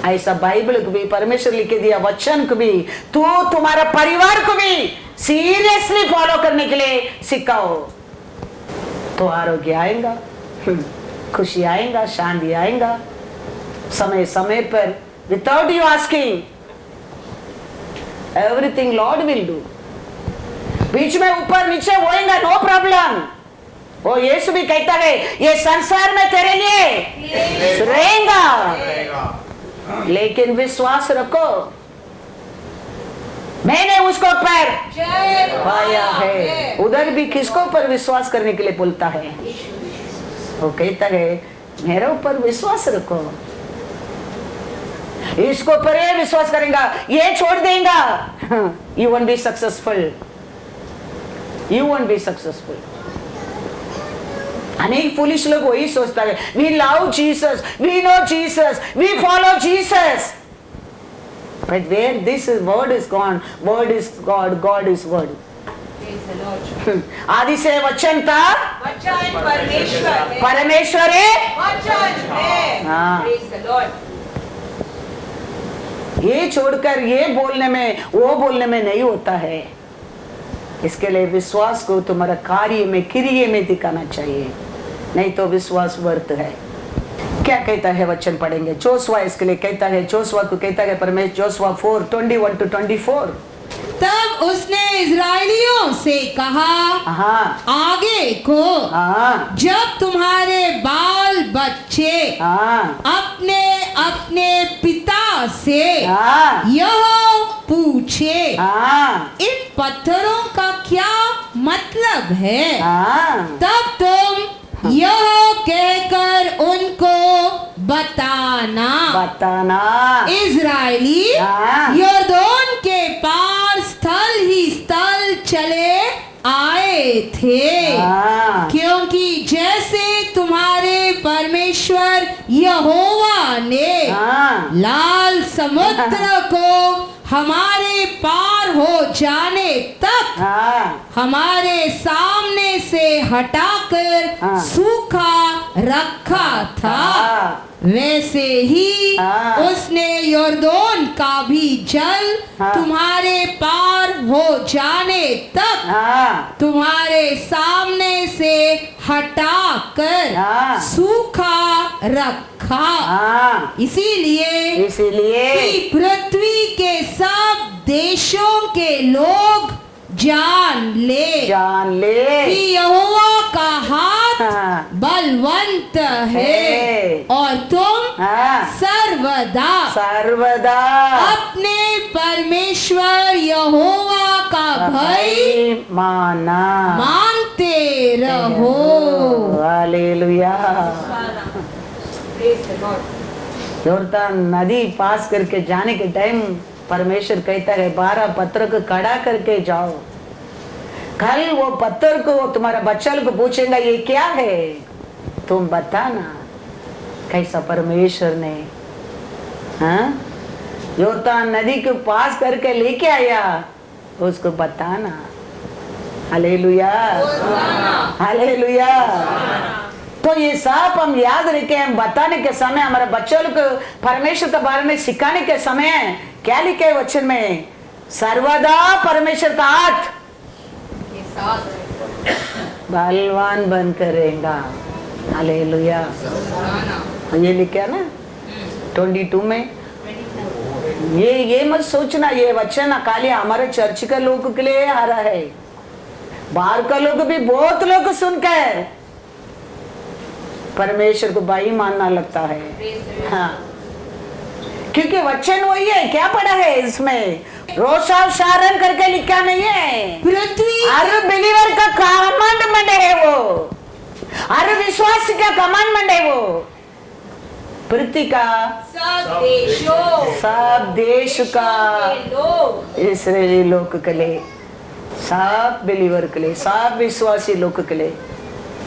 ऐसा बाइबल को भी, परमेश्वर लिखे दिया वचन को भी, तो तुम्हारा परिवार को भी सीरियसली फॉलो करने के लिए सिखाओ, तो आरोग्य आएगा, खुशी आएगा, शांति आएगा, समय समय पर, without you asking everything lord will do. बीच में ऊपर नीचे होएगा, नो प्रॉब्लम। वो यीशु भी कहता है ये संसार में तेरे लिए रहेगा, लेकिन विश्वास रखो, मैंने उसको पर पाया है। उधर भी किसको पर विश्वास करने के लिए बोलता है, वो कहता है मेरे ऊपर विश्वास रखो, इसको पर ये विश्वास करेगा, ये छोड़ देगा, you won't be successful, you won't be successful। अनेक फुलिश लोग वही सोचता है, we love Jesus, we know Jesus, we follow Jesus, but where this word is gone, word is God, God is word। आदि से वचन था, वचन परमेश्वर है, परमेश्वर है, वचन है। हाँ। Praise the Lord। ये छोड़कर ये बोलने में, वो बोलने में नहीं होता है। इसके लिए विश्वास को तुम्हारा कार्य में, क्रिया में दिखाना चाहिए, नहीं तो विश्वास व्यर्थ है। क्या कहता है वचन पढ़ेंगे, जोशुआ इसके लिए कहता है, जोशुआ को कहता है परमेश्वर, जोशुआ 4:21-24। तब उसने इजराइलियों से कहा, हाँ, आगे को हाँ, जब तुम्हारे बाल बच्चे हाँ, अपने अपने पिता से हाँ, यह पूछे हाँ, इन पत्थरों का क्या मतलब है, हाँ, तब तुम यह कहकर उनको बताना, इजराइली हाँ। यरदोन के पार स्थल ही स्थल चले आए थे, हाँ। क्योंकि जैसे तुम्हारे परमेश्वर यहोवा ने हाँ लाल समुद्र को हमारे पार हो जाने तक हाँ हमारे सामने से हटाकर हाँ। सूखा रखा था, हाँ वैसे ही हाँ। उसने यरदोन का भी जल हाँ। तुम्हारे पार हो जाने तक हाँ तुम्हारे सामने से हटाकर हाँ। सूखा रखा। हाँ इसीलिए इसीलिए कि पृथ्वी के सब देशों के लोग जान ले जान ले कि यहोवा का हाथ हाँ बलवंत है है। और तुम हाँ सर्वदा सर्वदा अपने परमेश्वर यहोवा का भय माना मानते रहो। हालेलुया। योर्दान नदी पास करके जाने के टाइम परमेश्वर कहता है 12 पत्थर को खड़ा करके जाओ। कल वो पत्थर को तुम्हारा बच्चा को पूछेगा ये क्या है, तुम बताना। कैसा परमेश्वर ने हाँ योर्दान नदी के पास करके लेके आया, उसको बताना। Hallelujah hallelujah. तो ये सब हम याद रखें, हम बताने के समय हमारे बच्चों को परमेश्वर के बारे में सिखाने के समय क्या लिखे वचन में, सर्वदा परमेश्वर का हाथ बलवान बन करेगा। हालेलुया। ये लिखा ना 22 में। ये मत सोचना ये वचन खाली हमारे चर्च के लोग के लिए आ रहा है, बाहर का लोग भी बहुत लोग सुनकर परमेश्वर को भाई मानना लगता है। हाँ क्योंकि वचन वही है। क्या पढ़ा है इसमें, रोषावसारण करके लिखा नहीं है। पृथ्वी हर बिलीवर का कमांडमेंट है वो, हर विश्वास का कमांडमेंट है वो। पृथ्वी का सब देश का इसराइली लोग के लिए, सब बिलीवर के लिए, सब विश्वासी लोग के लिए,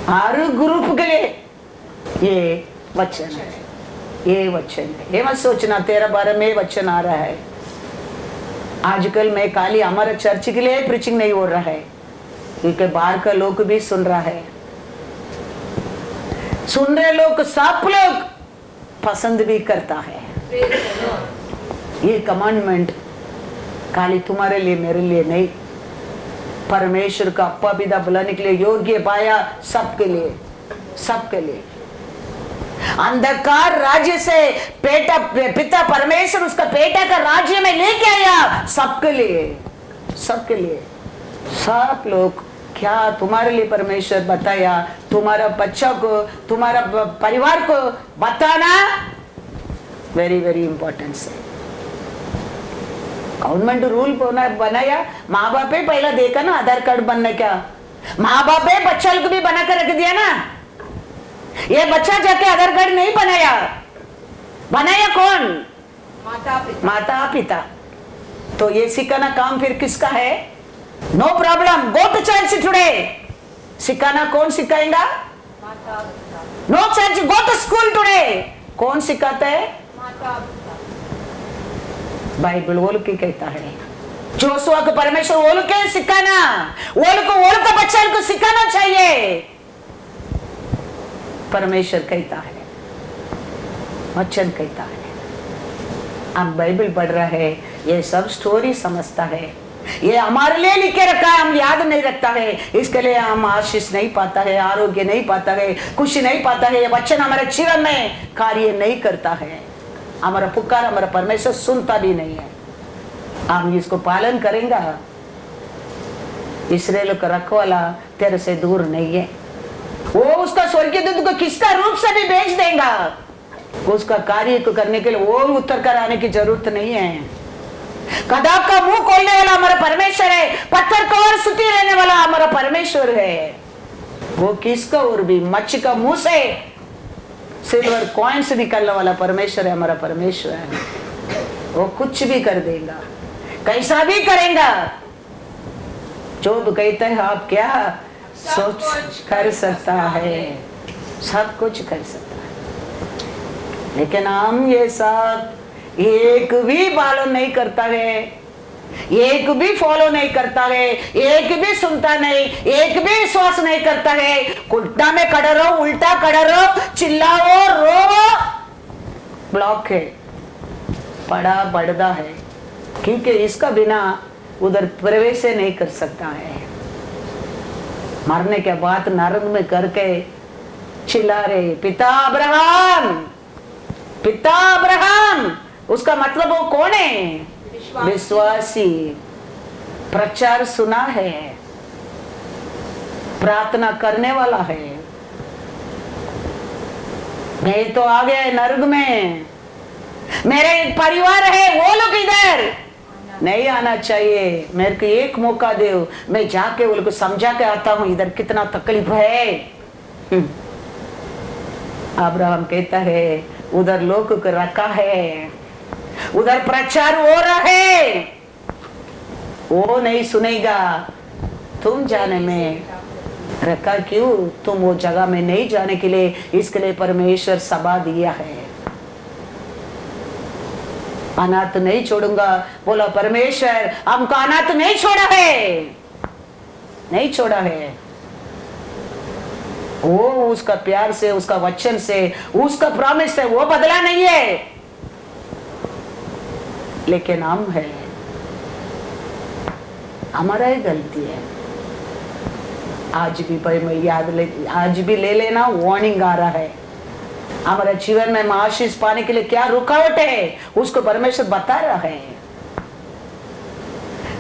हर ग्रुप के लिए ये वचन है। ये वचन है। ये मत सोचना तेरा बारे में वचन आ रहा है। आजकल मैं खाली हमारे चर्च के लिए प्रीचिंग नहीं हो रहा है, क्योंकि बाहर का लोग भी सुन रहा है। सुन रहे लोग सब लोग पसंद भी करता है। ये कमांडमेंट खाली तुम्हारे लिए मेरे लिए नहीं, परमेश्वर का अप्पा पिता बुलाने के लिए योग्य पाया सबके लिए, सबके लिए। अंधकार राज्य से पिता परमेश्वर उसका बेटा का राज्य में लेके आया सबके लिए, सबके लिए। सब लोग क्या तुम्हारे लिए परमेश्वर बताया, तुम्हारा बच्चा को, तुम्हारा परिवार को बताना वेरी वेरी इंपॉर्टेंट है। गवर्नमेंट रूल बनाया, माँ बाप पहला देखा ना आधार कार्ड बनने का, माँ बाप बच्चा को भी बना कर रख दिया ना। ये बच्चा जाके आधार कार्ड नहीं बनाया, बनाया कौन? माता पिता। तो ये सिखाना काम फिर किसका है? No problem, go to church today. सिखाना कौन सिखाएगा? No church, go to school today. कौन सिखाता है? बाइबल वो लोग की कहता है। जोशुआ को परमेश्वर वो लोग के सिखाना, वो लोग का बच्चा को सिखाना चाहिए, परमेश्वर कहता है, वचन कहता है। आप बाइबल पढ़ रहा है, ये सब स्टोरी समझता है, ये हमारे लिए लिखे रखा है, हम याद नहीं रखता है, इसके लिए हम आशीष नहीं पाता है, आरोग्य नहीं पाता है, खुशी नहीं पाता है। ये वचन हमारे जीवन में कार्य नहीं करता है, हमारा पुकार हमारा परमेश्वर सुनता भी नहीं है। हम इसको पालन करेंगे, इस्राएल का रखवाला तेरे से दूर नहीं है। वो उसका स्वर्गीय दूत को किसका रूप से भी भेज देगा, उसका कार्य को करने के लिए वो उत्तर कर आने की जरूरत नहीं है। कदाब का मुंह खोलने वाला हमारा परमेश्वर है, पत्थर को और सुती रहने वाला हमारा परमेश्वर है। वो किसका और भी मच्छी का मुंह से सिल्वर कॉइन्स निकलने वाला परमेश्वर है, हमारा परमेश्वर है। वो कुछ भी कर देगा, कैसा भी करेगा। जो कहता है आप क्या सोच कर सकता है, सब कुछ कर सकता है। लेकिन हम ये सब एक भी पालन नहीं करता है, एक भी फॉलो नहीं करता है, एक भी सुनता नहीं, एक भी विश्वास नहीं करता है। उल्टा में खड़े रहो, उल्टा खड़े रहो, चिल्लाओ, रो, ब्लॉक है, पड़ा बढ़ता है, क्योंकि इसका बिना उधर प्रवेश नहीं कर सकता है। मरने के बाद नरक में करके चिल्ला रहे पिता अब्राहम, पिता अब्राहम, उसका मतलब वो कौन है? विश्वासी। प्रचार सुना है, प्रार्थना करने वाला है। मैं तो आ गया नरक में, मेरे एक परिवार है, वो लोग इधर नहीं आना चाहिए। मेरे को एक मौका दो, मैं जाके उनको समझा के आता हूं इधर कितना तकलीफ है। अब्राहम कहता है उधर लोग को रखा है, उधर प्रचार हो रहा है, वो नहीं सुनेगा। तुम जाने में रखा क्यों? तुम वो जगह में नहीं जाने के लिए, इसके लिए परमेश्वर सभा दिया है। अनाथ नहीं छोड़ूंगा, बोला परमेश्वर हमको अनाथ नहीं छोड़ा है, नहीं छोड़ा है। वो उसका प्यार से, उसका वचन से, उसका प्रॉमिस से वो बदला नहीं है। लेकिन हम है, हमारा ही गलती है। आज भी भाई मैं याद ले, आज भी ले लेना, वार्निंग आ रहा है। हमारे जीवन में आशीष पाने के लिए क्या रुकावट है, उसको परमेश्वर बता रहा है।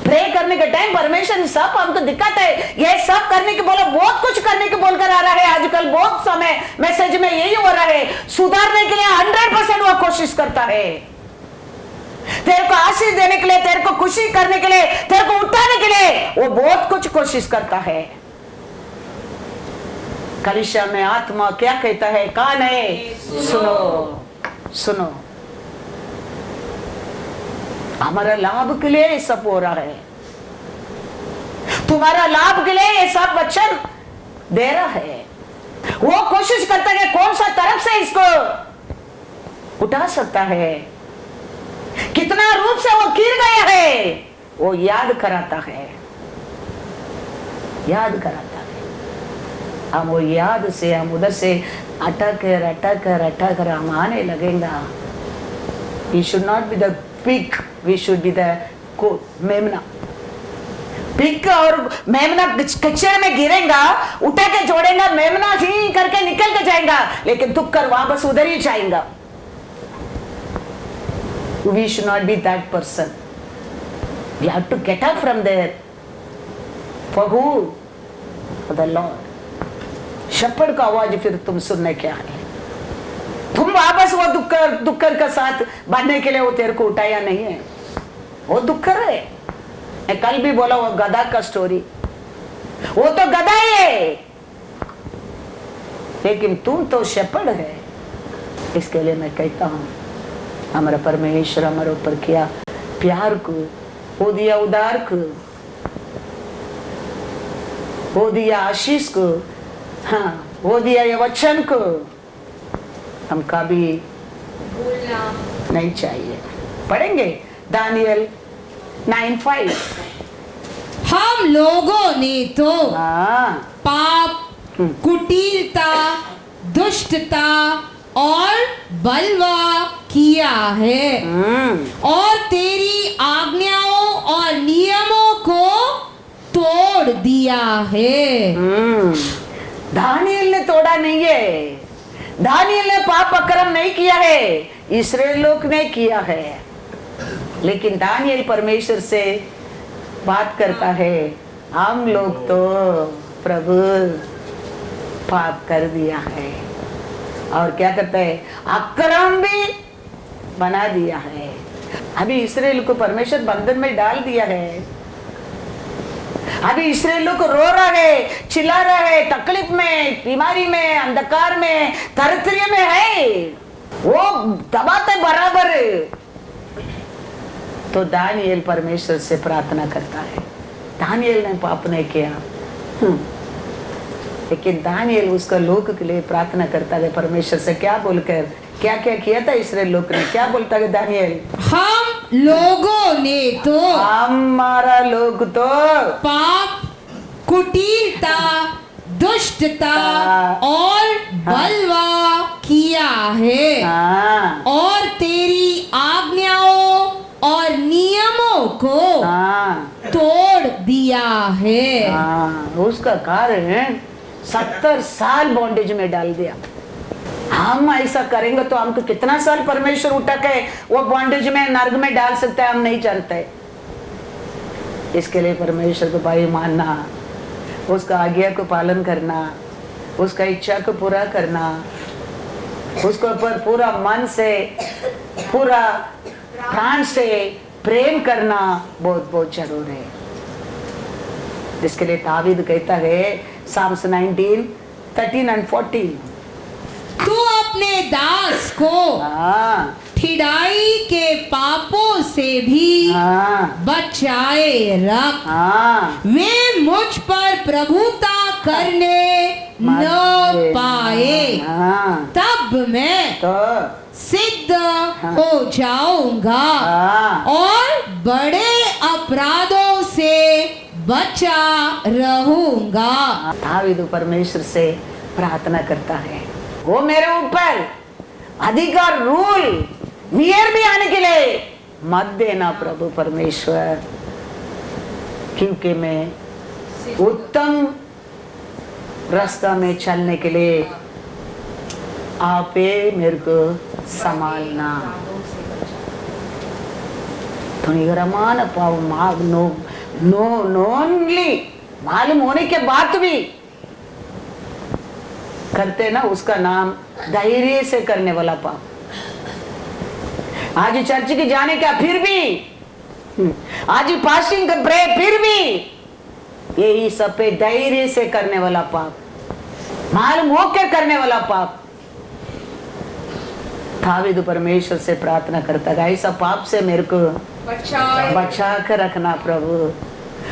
प्रे करने के टाइम परमेश्वर सब हमको दिक्कत है, ये सब करने के बोला, बहुत कुछ करने के बोलकर आ रहा है। आजकल बहुत समय मैसेज में यही हो रहा है, सुधारने के लिए 100% वो कोशिश करता है, तेरे को आशीष देने के लिए, तेरे को खुशी करने के लिए, तेरे को उठाने के लिए वो बहुत कुछ कोशिश करता है। कलीसिया में आत्मा क्या कहता है? कान है, सुनो, सुनो। हमारा लाभ के लिए ये सब हो रहा है, तुम्हारा लाभ के लिए ये सब वचन दे रहा है। वो कोशिश करता है कौन सा तरफ से इसको उठा सकता है, कितना रूप से वो गिर गया है, वो याद कराता है, याद कराता है। हम वो याद से, हम उधर से अटक कर हम आने लगेगा। We should not be the pig, we should be the मेमना। पिग और मेमना कचरे में गिरेगा, उठा के जोड़ेगा, मेमना ही करके निकल के जाएगा, लेकिन तुक कर वापस उधर ही जाएगा। We should not be that person. We have to get up from there. For who? For the Lord. शपड़ का आवाज फिर तुम सुनने क्या है? तुम वापस वो दुक्कर का साथ बांधने के लिए वो तेरे को उठाया नहीं है, वो दुक्कर है। मैं कल भी बोला वो गधा का स्टोरी, वो तो गधा ही है, लेकिन तुम तो शपड़ है। इसके लिए मैं कहता हूं हमारा परमेश्वर हमारे ऊपर किया प्यार को, वो दिया उदार को, वो दिया आशीष को, हाँ वो दिया ये वचन को, हम कभी भूलना नहीं चाहिए। पढ़ेंगे दानियल 9:5। हम लोगों ने तो पाप, कुटिलता, दुष्टता और बलवा किया है और तेरी आज्ञाओं और नियमों को तोड़ दिया है। दानियल ने तोड़ा नहीं है, दानियल ने पाप अक्रम नहीं किया है, इस्राएल लोग ने किया है। लेकिन दानियल परमेश्वर से बात करता है, हम लोग तो प्रभु पाप कर दिया है, और क्या करता है? अक्रम भी बना दिया है। अभी इस्राएल को परमेश्वर बंधन में डाल दिया है, अभी इस्राएल लोग रो रहा है, चिल्ला रहा है, तकलीफ में, बीमारी में, अंधकार में, तरतरी में है, वो दबाते बराबर। तो दानियल परमेश्वर से प्रार्थना करता है। दानियल ने पाप नहीं किया, लेकिन दानियल उसका लोक के लिए प्रार्थना करता है परमेश्वर से, क्या बोलकर? क्या क्या किया था इसराइल लोग ने, क्या बोलता है दानियल? हम लोगों ने तो हमारा लोग तो पाप, कुटिलता, दुष्टता और बलवा किया है हाँ और तेरी आज्ञाओं और नियमों को हाँ तोड़ दिया है। हाँ, उसका कारण 70 साल बॉन्डेज में डाल दिया। हम ऐसा करेंगे तो हमको कितना साल परमेश्वर उठा के वो बॉन्डेज में, नर्क में डाल सकता है, हम नहीं जानते। इसके लिए परमेश्वर को भाई मानना, उसका आज्ञा को पालन करना, उसका इच्छा को पूरा करना, उसको पर पूरा मन से, पूरा प्राण से प्रेम करना बहुत बहुत जरूर है। जिसके लिए दावीद कहता है साम्स 19:13 and 14, तू अपने दास को हाँ ठिड़ाई के पापों से भी हाँ बचाए रख। हाँ वे मुझ पर प्रभुता करने न पाए, हाँ तब मैं तो सिद्ध हो जाऊंगा हाँ और बड़े अपराधों से बचा रहूंगा। दावीद परमेश्वर से प्रार्थना करता है, वो मेरे ऊपर अधिकार, रूल, नियर भी आने के लिए मत देना प्रभु परमेश्वर, क्योंकि मैं उत्तम रास्ता में चलने के लिए आप मेरे को संभालना। तुनिगरमान पाव माग नो नो नोनली मालूम होने के बाद भी करते ना, उसका नाम धैर्य से करने वाला पाप। आज चर्च के जाने का फिर भी, आज फास्टिंग का प्रे फिर भी, यही सब पे धैर्य से करने वाला पाप, मालूम होकर करने वाला पाप। दावीद परमेश्वर से प्रार्थना करता है, ऐसा पाप से मेरे को बचा कर रखना प्रभु।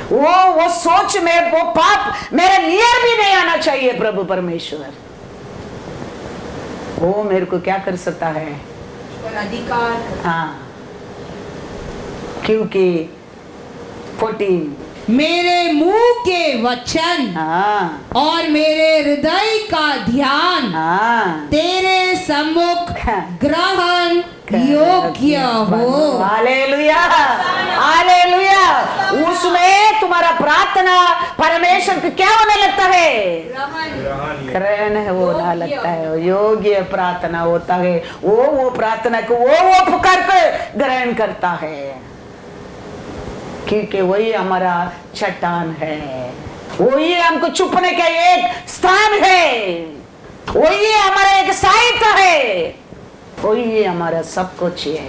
वो सोच में, वो पाप मेरे नियर भी नहीं आना चाहिए प्रभु परमेश्वर। वो मेरे को क्या कर सकता है? अधिकार। हाँ, क्योंकि 14 मेरे मुंह के वचन हाँ और मेरे हृदय का ध्यान हाँ तेरे सम्मुख ग्रहण योग्य हो। Hallelujah hallelujah. उसमें तुम्हारा प्रार्थना परमेश्वर को क्या होने लगता है? ग्रहण होना लगता है, योग्य प्रार्थना होता है। वो प्रार्थना को वो पुकार कर ग्रहण करता है, क्योंकि वही हमारा चट्टान है, वही हमको छुपने का एक स्थान है, वही हमारा एक सहायता है, वही हमारा सब कुछ है।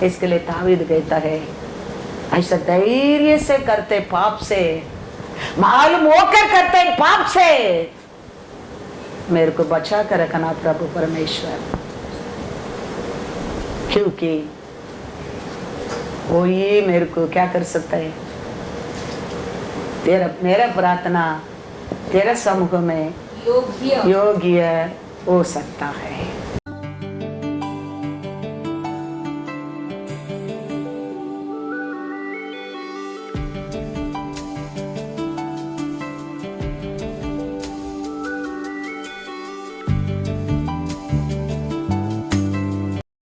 इसके लिए दावीद कहता है, ऐसा धैर्य से करते पाप से, मालूम होकर करते पाप से मेरे को बचा कर रखना प्रभु परमेश्वर, क्योंकि वो ये मेरे को क्या कर सकता है? मेरा प्रार्थना तेरा समूह में योग्य हो सकता है।